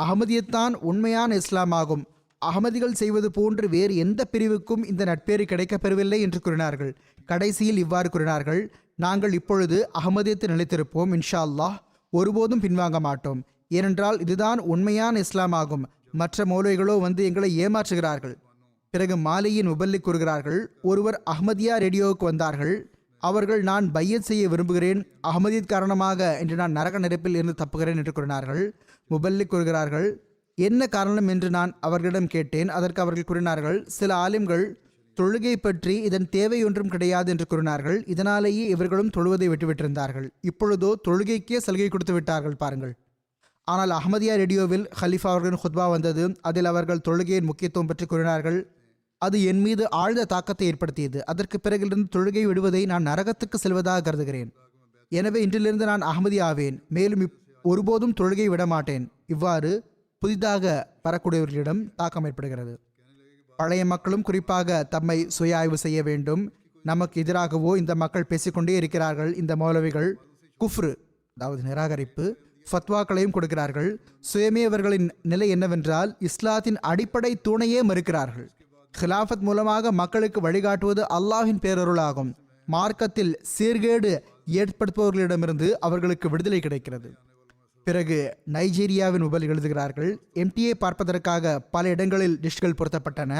அகமதியத்தான் உண்மையான இஸ்லாம் ஆகும். அகமதிகள் செய்வது போன்று வேறு எந்த பிரிவுக்கும் இந்த நட்பேறு கிடைக்கப்பெறவில்லை என்று கூறினார்கள். கடைசியில் இவ்வாறு கூறினார்கள், நாங்கள் இப்பொழுது அகமதியத்தை நிலைத்திருப்போம். இன்ஷா அல்லாஹ் ஒருபோதும் பின்வாங்க மாட்டோம். ஏனென்றால் இதுதான் உண்மையான இஸ்லாம் ஆகும். மற்ற மௌலவிகளோ வந்து எங்களை ஏமாற்றுகிறார்கள். பிறகு மாலியின் முபல்லி கூறுகிறார்கள், ஒருவர் அஹ்மதியா ரேடியோவுக்கு வந்தார்கள். அவர்கள், நான் பையத் செய்ய விரும்புகிறேன், அஹ்மதியத் காரணமாக இன்று நான் நரக நெருப்பில் இருந்து தப்புகிறேன் என்று கூறினார்கள். முபல்லி கூறுகிறார்கள், என்ன காரணம் என்று நான் அவர்களிடம் கேட்டேன். அதற்கு அவர்கள் கூறினார்கள், சில ஆலிம்கள் தொழுகை பற்றி இதன் தேவை ஒன்றும் கிடையாது என்று கூறினார்கள். இதனாலேயே இவர்களும் தொழுவதை விட்டுவிட்டிருந்தார்கள். இப்பொழுதோ தொழுகைக்கே சலுகை கொடுத்து விட்டார்கள் பாருங்கள். ஆனால் அஹ்மதியா ரேடியோவில் ஹலீஃபா அவர்களின் ஹுத்பா வந்தது. அதில் அவர்கள் தொழுகையின் முக்கியத்துவம் பற்றி கூறினார்கள். அது என் மீது ஆழ்ந்த தாக்கத்தை ஏற்படுத்தியது. அதற்கு பிறகிலிருந்து தொழுகை விடுவதை நான் நரகத்துக்கு செல்வதாக கருதுகிறேன். எனவே இன்றிலிருந்து நான் அஹ்மதி ஆவேன். மேலும் ஒருபோதும் தொழுகை விட மாட்டேன். இவ்வாறு புதிதாக வரக்கூடியவர்களிடம் தாக்கம் ஏற்படுகிறது. பழைய மக்களும் குறிப்பாக தம்மை சுய ஆய்வு செய்ய வேண்டும். நமக்கு எதிராகவோ இந்த மக்கள் பேசிக்கொண்டே இருக்கிறார்கள். இந்த மௌலவிகள் குஃப்ரு, அதாவது நிராகரிப்பு ஃபத்வாக்களையும் கொடுக்கிறார்கள். சுயமே அவர்களின் நிலை என்னவென்றால் இஸ்லாத்தின் அடிப்படை தூணையே மறுக்கிறார்கள். ஹிலாஃபத் மூலமாக மக்களுக்கு வழிகாட்டுவது அல்லாஹின் பேரருளாகும். மார்க்கத்தில் சீர்கேடு ஏற்படுத்துபவர்களிடமிருந்து அவர்களுக்கு விடுதலை கிடைக்கிறது. பிறகு நைஜீரியாவின் உபல் எழுதுகிறார்கள், MTA பார்ப்பதற்காக பல இடங்களில் டிஷ்கள் பொருத்தப்பட்டன.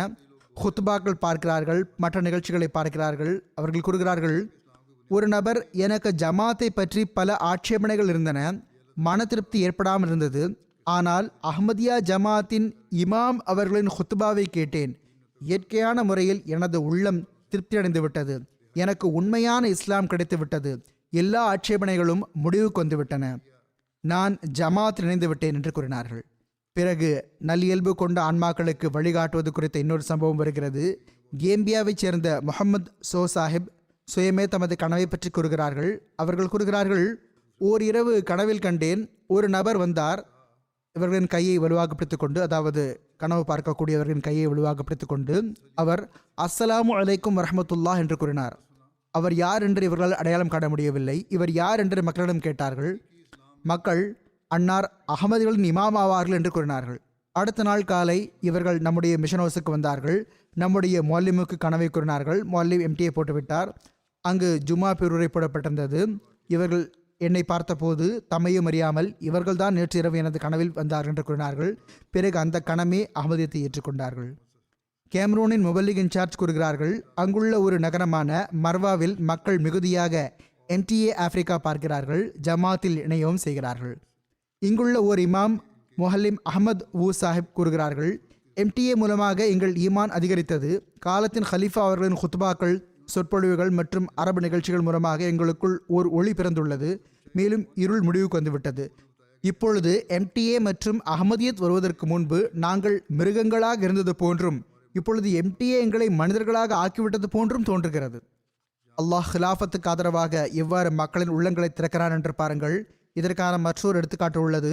ஹுத்பாக்கள் பார்க்கிறார்கள், மற்ற நிகழ்ச்சிகளை பார்க்கிறார்கள். அவர்கள் கூறுகிறார்கள், ஒரு நபர், எனக்கு ஜமாத்தை பற்றி பல ஆட்சேபனைகள் இருந்தன, மன திருப்தி ஏற்படாமல் இருந்தது. ஆனால் அஹ்மதியா ஜமாத்தின் இமாம் அவர்களின் ஹுத்பாவை கேட்டேன். இயற்கையான முறையில் எனது உள்ளம் திருப்தி அடைந்து விட்டது. எனக்கு உண்மையான இஸ்லாம் கிடைத்து விட்டது. எல்லா ஆட்சேபனைகளும் முடிவுக்கு வந்துவிட்டன. நான் ஜமாத் இணைந்து விட்டேன் என்று கூறினார்கள். பிறகு நல்லியல்பு கொண்ட ஆன்மாக்களுக்கு வழிகாட்டுவது குறித்த இன்னொரு சம்பவம் வருகிறது. கேம்பியாவைச் சேர்ந்த முகமது சோ சாஹிப் சுயமே தமது கனவை பற்றி கூறுகிறார்கள். அவர்கள் கூறுகிறார்கள், ஓரிரவு கனவில் கண்டேன், ஒரு நபர் வந்தார். இவர்களின் கையை வலுவாக பிடித்துக்கொண்டு, அதாவது கனவு பார்க்கக்கூடியவர்களின் கையை வலுவாக பிடித்துக்கொண்டு அவர் அஸ்ஸலாமு அலைக்கும் வரஹ்மத்துல்லாஹ் என்று கூறினார். அவர் யார் என்று இவர்களால் அடையாளம் காண முடியவில்லை. இவர் யார் என்று மக்களிடம் கேட்டார்கள். மக்கள் அன்னார் அகமதிகளின் இமாம் ஆவார்கள் என்று கூறினார்கள். அடுத்த நாள் காலை இவர்கள் நம்முடைய மிஷன் ஹவுஸுக்கு வந்தார்கள். நம்முடைய மௌல்லிமுக்கு கனவை கூறினார்கள். மௌல்லிம் எம்டியை போட்டுவிட்டார். அங்கு ஜும்மா பேருரை போடப்பட்டிருந்தது. இவர்கள் என்னை பார்த்தபோது தம்மையும் அறியாமல் இவர்கள்தான் நேற்று இரவு எனது கனவில் வந்தார்கள் என்று கூறினார்கள். பிறகு அந்த கனமே அகமதியத்தை ஏற்றுக்கொண்டார்கள். கேம்ரூனின் முபல்லிக் இன்சார்ஜ் கூறுகிறார்கள், அங்குள்ள ஒரு நகரமான மர்வாவில் மக்கள் மிகுதியாக எம்டிஏ ஆப்பிரிக்கா பார்க்கிறார்கள், ஜமாத்தில் இணையவும் செய்கிறார்கள். இங்குள்ள ஓர் இமாம் முஹல்லிம் அஹமத் ஊ சாஹிப் கூறுகிறார்கள், எம்டிஏ மூலமாக எங்கள் ஈமான் அதிகரித்தது. காலத்தின் ஹலீஃபா அவர்களின் குத்பாக்கள், சொற்பொழிவுகள் மற்றும் அரபு நிகழ்ச்சிகள் மூலமாக எங்களுக்குள் ஓர் ஒளி பிறந்துள்ளது. மேலும் இருள் முடிவுக்கு வந்துவிட்டது. இப்பொழுது எம்டிஏ மற்றும் அகமதியத் வருவதற்கு முன்பு நாங்கள் மிருகங்களாக இருந்தது போன்றும் இப்பொழுது எம்டிஏ எங்களை மனிதர்களாக ஆக்கிவிட்டது போன்றும் தோன்றுகிறது. அல்லாஹ் ஹிலாஃபத்துக்கு ஆதரவாக எவ்வாறு மக்களின் உள்ளங்களை திறக்கிறான் என்று பாருங்கள். இதற்கான மற்றொரு எடுத்துக்காட்டு உள்ளது.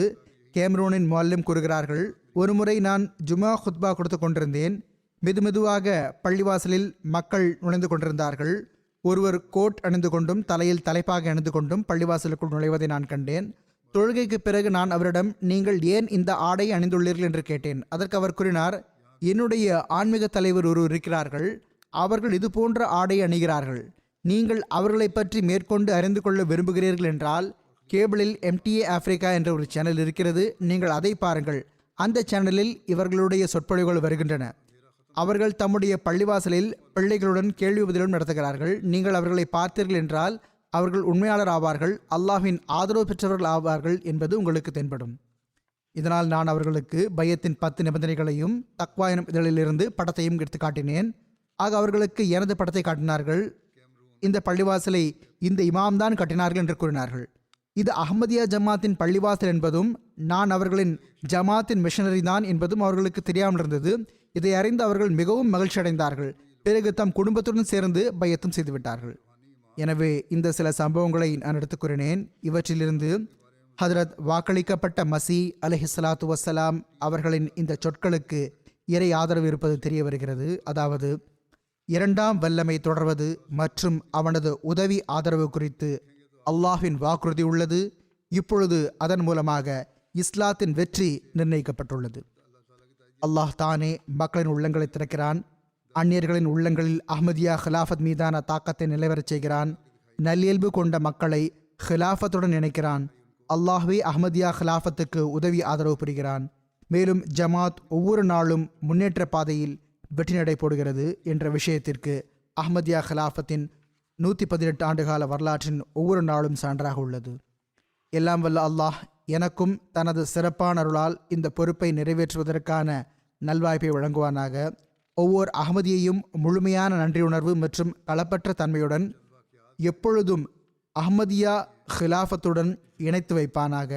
கேம்ரூனின் முஅல்லிம் கூறுகிறார்கள், ஒருமுறை நான் ஜுமா குத்பா கொடுத்து கொண்டிருந்தேன். மெதுமெதுவாக பள்ளிவாசலில் மக்கள் நுழைந்து கொண்டிருந்தார்கள். ஒருவர் கோட் அணிந்து கொண்டும் தலையில் தலைப்பாக அணிந்து கொண்டும் பள்ளிவாசலுக்குள் நுழைவதை நான் கண்டேன். தொழுகைக்கு பிறகு நான் அவரிடம், நீங்கள் ஏன் இந்த ஆடை அணிந்துள்ளீர்கள் என்று கேட்டேன். அதற்கு அவர் கூறினார், என்னுடைய ஆன்மீக தலைவர் ஒருவர் இருக்கிறார்கள், அவர்கள் இது போன்ற ஆடை அணிகிறார்கள். நீங்கள் அவர்களை பற்றி மேற்கொண்டு அறிந்து கொள்ள விரும்புகிறீர்கள் என்றால் கேபிளில் எம்டிஏ ஆப்பிரிக்கா என்ற ஒரு சேனல் இருக்கிறது, நீங்கள் அதை பாருங்கள். அந்த சேனலில் இவர்களுடைய சொற்பொழிவுகள் வருகின்றன. அவர்கள் தம்முடைய பள்ளிவாசலில் பிள்ளைகளுடன் கேள்வி பதிலும் நடத்துகிறார்கள். நீங்கள் அவர்களை பார்த்தீர்கள் என்றால் அவர்கள் உண்மையாளர் ஆவார்கள், அல்லாஹ்வின் ஆதரவு பெற்றவர்கள் ஆவார்கள் என்பது உங்களுக்கு தென்படும். இதனால் நான் அவர்களுக்கு பையத்தின் 10 நிபந்தனைகளையும் தக்வா எனும் இதழிலிருந்து படத்தையும் எடுத்து காட்டினேன். ஆக அவர்களுக்கு எனது படத்தை காட்டினார்கள். இந்த பள்ளிவாசலை இந்த இமாம் தான் கட்டினார்கள் என்று கூறினார்கள். இது அஹ்மதியா ஜமாத்தின் பள்ளிவாசல் என்பதும் நான் அவர்களின் ஜமாத்தின் மிஷனரி தான் என்பதும் அவர்களுக்கு தெரியாமல் இருந்தது. இதை அறிந்து அவர்கள் மிகவும் மகிழ்ச்சி அடைந்தார்கள். பிறகு தம் குடும்பத்துடன் சேர்ந்து பையத்தும் செய்துவிட்டார்கள். எனவே இந்த சில சம்பவங்களை நான் எடுத்துக் கூறினேன். இவற்றிலிருந்து ஹதரத் வாக்களிக்கப்பட்ட மசி அலைஹிஸ்ஸலாத்து வஸ்ஸலாம் அவர்களின் இந்த சொற்களுக்கு இறை ஆதரவு இருப்பது தெரிய வருகிறது. அதாவது, இரண்டாம் வல்லமை தொடர்வது மற்றும் அவனது உதவி ஆதரவு குறித்து அல்லாஹ்வின் வாக்குறுதி உள்ளது. இப்பொழுது அதன் மூலமாக இஸ்லாத்தின் வெற்றி நிர்ணயிக்கப்பட்டுள்ளது. அல்லாஹ் தானே மக்களின் உள்ளங்களை திறக்கிறான். அந்நியர்களின் உள்ளங்களில் அஹ்மதியா ஹிலாஃபத் மீதான தாக்கத்தை நிலைவரச் செய்கிறான். நல்லியல்பு கொண்ட மக்களை ஹிலாஃபத்துடன் இணைக்கிறான். அல்லாஹ்வே அஹ்மதியா ஹிலாஃபத்துக்கு உதவி ஆதரவு புரிகிறான். மேலும் ஜமாத் ஒவ்வொரு நாளும் முன்னேற்ற பாதையில் வெற்றி நடை போடுகிறது என்ற விஷயத்திற்கு அஹ்மதியா ஹிலாஃபத்தின் 118 ஆண்டுகால வரலாற்றின் ஒவ்வொரு நாளும் சான்றாக உள்ளது. எல்லாம் வல்ல அல்லாஹ் எனக்கும் தனது சிறப்பான அருளால் இந்த பொறுப்பை நிறைவேற்றுவதற்கான நல்வாய்ப்பை வழங்குவானாக. ஒவ்வொரு அஹ்மதியையும் முழுமையான நன்றியுணர்வு மற்றும் களப்பற்ற தன்மையுடன் எப்பொழுதும் அஹ்மதியா ஹிலாஃபத்துடன் இணைத்து வைப்பானாக.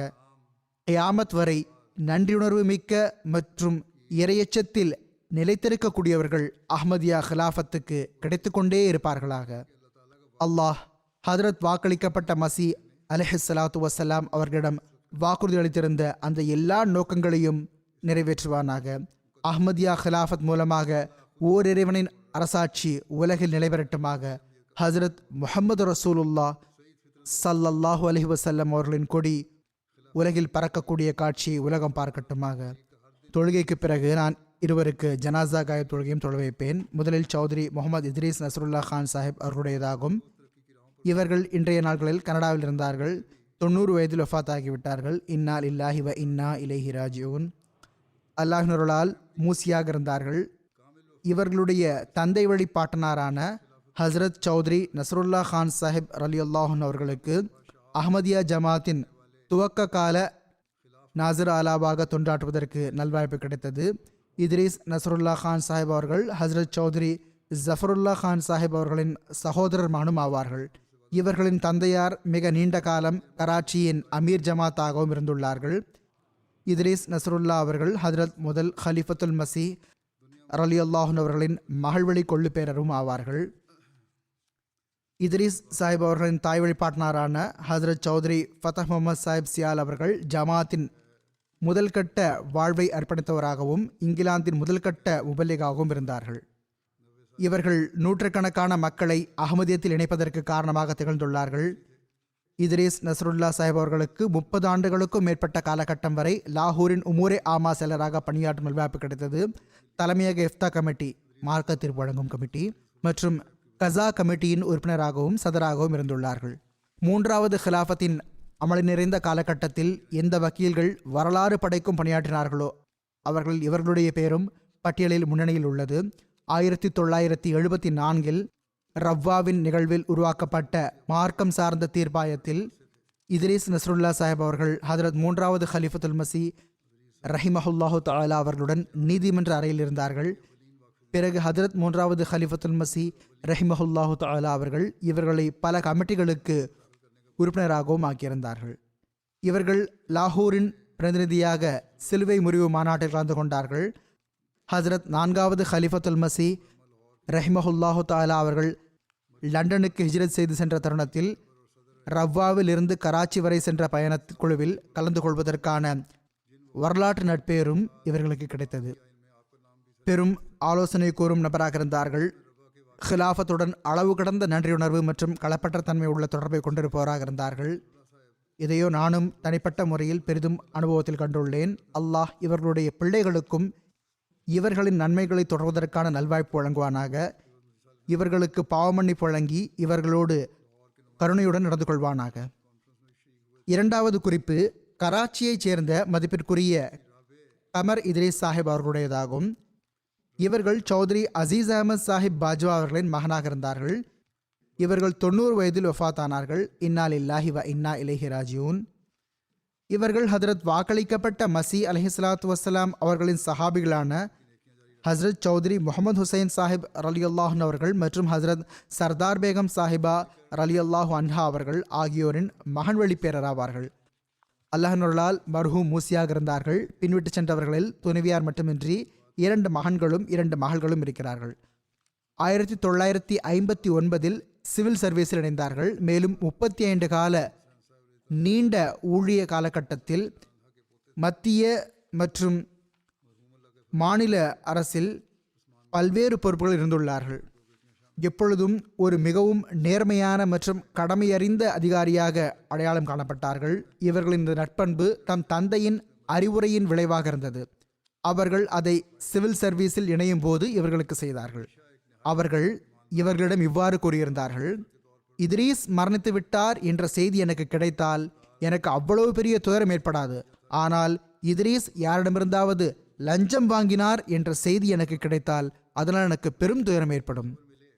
கியாமத் வரை நன்றியுணர்வு மிக்க மற்றும் இறையச்சத்தில் நிலைத்திருக்கக்கூடியவர்கள் அஹ்மதியா ஹிலாஃபத்துக்கு கிடைத்து கொண்டே இருப்பார்களாக. அல்லாஹ் ஹதரத் வாக்களிக்கப்பட்ட மசி அலைஹிஸ்ஸலாத்து வஸ்ஸலாம் அவர்களிடம் வாக்குறுதி அளித்திருந்த அந்த எல்லா நோக்கங்களையும் நிறைவேற்றுவானாக. அஹ்மதியா ஹிலாஃபத் மூலமாக ஓரிறைவனின் அரசாட்சி உலகில் நிலைபெறட்டுமாக. ஹசரத் முஹம்மது ரசூலுல்லா ஸல்லல்லாஹு அலைஹி வஸல்லம் அவர்களின் கொடி உலகில் பறக்கக்கூடிய காட்சியை உலகம் பார்க்கட்டுமாக. தொழுகைக்கு பிறகு நான் இருவருக்கு ஜனாசா காயப் தொழுகையும் தொழ வைப்பேன். முதலில் சௌத்ரி முகமது இத்ரீஸ் நஸ்ருல்லா கான் சாஹிப் அவர்களுடையதாகும். இவர்கள் இன்றைய நாட்களில் கனடாவில் இருந்தார்கள். 90 வயதில் வஃபாத் ஆகிவிட்டார்கள். இன்னா லில்லாஹி வ இன்னா இலைஹி ராஜிஊன். அல்லாஹ்வினருளால் மூசியாக இருந்தார்கள். இவர்களுடைய தந்தை வழி பாட்டனாரான ஹஸ்ரத் சௌத்ரி நஸ்ருல்லா கான் சாஹிப் ரலியல்லாஹு அவர்களுக்கு அஹ்மதியா ஜமாத்தின் துவக்க கால நாசிர் ஆலாவாக தொண்டாற்றுவதற்கு நல்வாய்ப்பு கிடைத்தது. இத்ரீஸ் நஸ்ருல்லா கான் சாஹிப் அவர்கள் ஹஸ்ரத் சௌத்ரி ஜஃபருல்லா கான் சாஹிப் அவர்களின் சகோதரர் மகனும் ஆவார்கள். இவர்களின் தந்தையார் மிக நீண்ட காலம் கராச்சியின் அமீர் ஜமாத்தாகவும் இருந்துள்ளார்கள். இத்ரீஸ் நஸ்ருல்லா அவர்கள் ஹஜ்ரத் முதல் ஹலிஃபத்துல் மசி ரலியல்லாஹு அவர்களின் மகள்வழி கொள்ளு பேரரும் ஆவார்கள். இத்ரீஸ் சாஹிப் அவர்களின் தாய் வழிபாட்டினாரான ஹசரத் சௌத்ரி ஃபத்தஹ் முகமது சாஹிப் சியால் அவர்கள் ஜமாத்தின் முதல்கட்ட வாழ்வை அர்ப்பணித்தவராகவும் இங்கிலாந்தின் முதல்கட்ட முபல்லிகாகவும் இருந்தார்கள். இவர்கள் நூற்றுக்கணக்கான மக்களை அகமதியத்தில் இணைப்பதற்கு காரணமாக திகழ்ந்துள்ளார்கள். இத்ரீஸ் நஸ்ருல்லா சாஹிப் அவர்களுக்கு 30 ஆண்டுகளுக்கும் மேற்பட்ட காலகட்டம் வரை லாகூரின் உமூரே ஆமா செயலராக பணியாற்றும் நல்வாய்ப்பு கிடைத்தது. தலைமையக இஃப்தா கமிட்டி, மார்க்க தீர்ப்பு வழங்கும் கமிட்டி மற்றும் கசா கமிட்டியின் உறுப்பினராகவும் சதராகவும் இருந்துள்ளார்கள். 3வது ஹிலாஃபத்தின் அமளி நிறைந்த காலகட்டத்தில் எந்த வக்கீல்கள் வரலாறு படைக்கும் பணியாற்றினார்களோ அவர்கள் இவர்களுடைய பேரும் பட்டியலில் முன்னணியில் உள்ளது. 1974 ரவ்வாவின் நிகழ்வில் உருவாக்கப்பட்ட மார்க்கம் சார்ந்த தீர்ப்பாயத்தில் இத்ரீஸ் நஸ்ருல்லா சாஹிப் அவர்கள் ஹதரத் 3வது ஹலிஃபத்துல் மசி ரஹிமஹுல்லாஹு தஆலா அவர்களுடன் நீதிமன்ற அறையில் இருந்தார்கள். பிறகு ஹதரத் 3வது ஹலிஃபத்துல் மசி ரஹிமஹுல்லாஹு தஆலா அவர்கள் இவர்களை பல கமிட்டிகளுக்கு உறுப்பினராகவும் ஆக்கியிருந்தார்கள். இவர்கள் லாகூரின் பிரதிநிதியாக சிலுவை முறிவு மாநாட்டில் கலந்து கொண்டார்கள். ஹசரத் 4வது ஹலிஃபத்துல் மசி ரஹிமஹுல்லாஹு தஆலா அவர்கள் லண்டனுக்கு ஹிஜ்ரத் செய்து சென்ற தருணத்தில் ரவ்வாவில் இருந்து கராச்சி வரை சென்ற பயண குழுவில் கலந்து கொள்வதற்கான வரலாற்று நட்பேரும் இவர்களுக்கு கிடைத்தது. பெரும் ஆலோசனை கூறும் நபராக இருந்தார்கள். ஹிலாஃபத்துடன் அளவு கடந்த நன்றியுணர்வு மற்றும் களப்பற்ற தன்மை உள்ள தொடர்பை கொண்டிருப்பவராக இருந்தார்கள். இதையோ நானும் தனிப்பட்ட முறையில் பெரிதும் அனுபவத்தில் கண்டுள்ளேன். அல்லாஹ் இவர்களுடைய பிள்ளைகளுக்கும் இவர்களின் நன்மைகளை தொடர்வதற்கான நல்வாய்ப்பு வழங்குவானாக. இவர்களுக்கு பாவமன்னிப்பு வழங்கி இவர்களோடு கருணையுடன் நடந்து கொள்வானாக. 2வது குறிப்பு கராச்சியைச் சேர்ந்த மதிப்பிற்குரிய கமர் இத்ரீஸ் சாஹிப் அவர்களுடையதாகும். இவர்கள் சௌத்ரி அசீஸ் அஹமத் சாஹிப் பாஜ்வா அவர்களின் மகனாக இருந்தார்கள். இவர்கள் 90 வயதில் வஃபாத்தானார்கள். இன்னா லில்லாஹி வ இன்னா இலைஹி ராஜிஊன். இவர்கள் ஹதரத் வாக்களிக்கப்பட்ட மசி அலைஹிஸ்ஸலாத்து வஸ்ஸலாம் அவர்களின் சஹாபிகளான ஹசரத் சௌத்ரி முகமது ஹுசைன் சாஹிப் ரலியல்லாஹு அவர்கள் மற்றும் ஹசரத் சர்தார் பேகம் சாஹிபா ரலியல்லாஹு அன்ஹா அவர்கள் ஆகியோரின் மகன் வழி பேரராவார்கள். அல்லாஹ்வினால் மர்ஹூம் மூசியாக இருந்தார்கள். பின்விட்டு சென்றவர்களில் துணைவியார் மட்டுமின்றி 2 மகன்களும் 2 மகள்களும் இருக்கிறார்கள். 1959 சிவில் சர்வீஸில் இணைந்தார்கள். மேலும் 35 கால நீண்ட ஊழிய காலகட்டத்தில் மத்திய மற்றும் மாநில அரசில் பல்வேறு பொறுப்புகள் இருந்துள்ளார்கள். எப்பொழுதும் ஒரு மிகவும் நேர்மையான மற்றும் கடமையறிந்த அதிகாரியாக அடையாளம் காணப்பட்டார்கள். இவர்களின் இந்த நட்பண்பு தம் தந்தையின் அறிவுரையின் விளைவாக இருந்தது. அவர்கள் அதை சிவில் சர்வீஸில் இணையும் போது இவர்களுக்கு செய்தார்கள். அவர்கள் இவர்களிடம் இவ்வாறு கூறியிருந்தார்கள்: இத்ரீஸ் மரணித்து விட்டார் என்ற செய்தி எனக்கு கிடைத்தால் எனக்கு அவ்வளவு பெரிய துயரம் ஏற்படாது. ஆனால் இத்ரீஸ் யாரிடமிருந்தாவது லஞ்சம் வாங்கினார் என்ற செய்தி எனக்கு கிடைத்தால் அதனால் எனக்கு பெரும் துயரம் ஏற்படும்.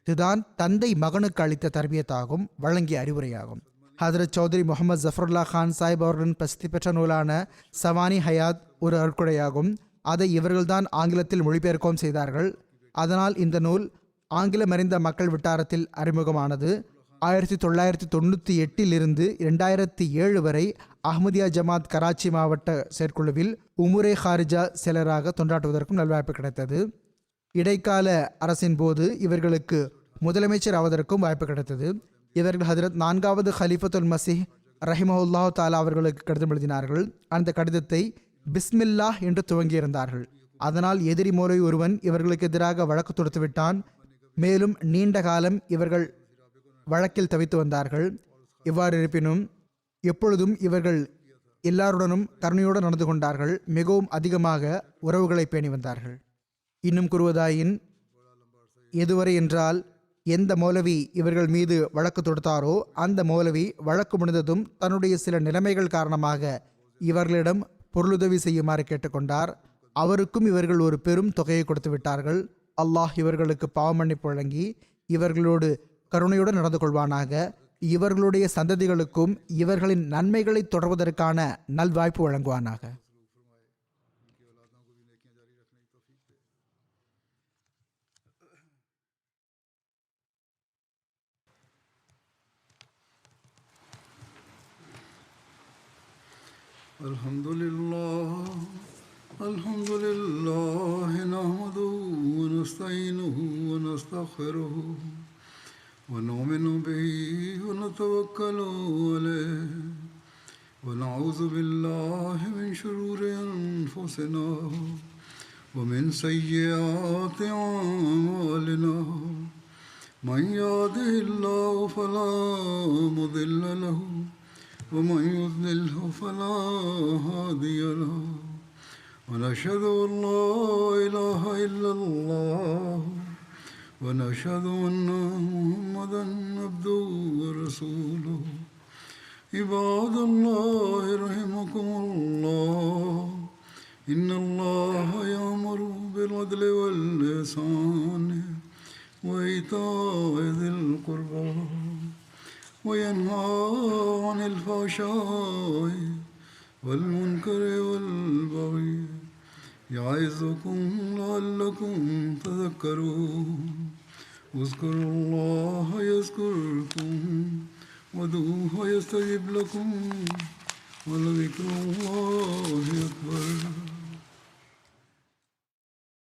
இதுதான் தந்தை மகனுக்கு அளித்த தர்பியத்தாகும், வழங்கிய அறிவுரையாகும். ஹதரத் சௌத்ரி முகமது ஜஃபருல்லா கான் சாஹிப் அவர்களின் பிரசித்தி பெற்ற நூலான சவானி ஹயாத் ஒரு அருட்கொடையாகும். அதை இவர்கள்தான் ஆங்கிலத்தில் மொழிபெயர்க்கவும் செய்தார்கள். அதனால் இந்த நூல் ஆங்கிலம் அறிந்த மக்கள் வட்டாரத்தில் அறிமுகமானது. 1998 இருந்து 2007 வரை அஹ்மதியா ஜமாத் கராச்சி மாவட்ட செயற்குழுவில் உமுரே ஹாரிஜா செயலராக தொண்டாற்றுவதற்கும் நல்வாய்ப்பு கிடைத்தது. இடைக்கால அரசின் போது இவர்களுக்கு முதலமைச்சர் ஆவதற்கும் வாய்ப்பு கிடைத்தது. இவர்கள் ஹதரத் 4வது ஹலிஃபத்துல் மசீஹ் ரஹிமஹுல்லாஹு தஆலா அவர்களுக்கு கடிதம் எழுதினார்கள். அந்த கடிதத்தை பிஸ்மில்லாஹ் என்று துவங்கியிருந்தார்கள். அதனால் எதிரி மோலை ஒருவன் இவர்களுக்கு எதிராக வழக்கு தொடுத்து விட்டான். மேலும் நீண்ட காலம் இவர்கள் வழக்கில் தவித்து வந்தார்கள். இவ்வாறு இருப்பினும் எப்பொழுதும் இவர்கள் எல்லாருடனும் கருணையோடு நடந்து கொண்டார்கள். மிகவும் அதிகமாக உறவுகளை பேணி வந்தார்கள். இன்னும் கூறுவதாயின், எதுவரை என்றால் எந்த மௌலவி இவர்கள் மீது வழக்கு தொடுத்தாரோ அந்த மௌலவி வழக்கு முடிந்ததும் தன்னுடைய சில நிலைமைகள் காரணமாக இவர்களிடம் பொருளுதவி செய்யுமாறு கேட்டுக்கொண்டார். அவருக்கும் இவர்கள் ஒரு பெரும் தொகையை கொடுத்து விட்டார்கள். அல்லாஹ் இவர்களுக்கு பாவமன்னிப்பு வழங்கி இவர்களோடு கருணையுடன் நடந்து கொள்வானாக. இவர்களுடைய சந்ததிகளுக்கும் இவர்களின் நன்மைகளை தொடர்வதற்கான நல்வாய்ப்பு வழங்குவானாக. الحمد لله نحمده ونستعينه ونستغفره ونؤمن به ونتوكل عليه ونعوذ بالله من شرور أنفسنا ومن سيئات أعمالنا من يهده الله فلا مضل له ومن يضلله فلا هادي له ونشهد أن لا إله إلا الله ونشهد أن محمدا عبده ورسوله عباد الله رحمكم الله إن الله يأمر بالعدل والإحسان وإيتاء ذي القربى وينهى عن الفحشاء والمنكر والبغي يعظكم لعلكم تذكرون اذكروا الله يذكركم وادعوه يستجب لكم ولذكر الله أكبر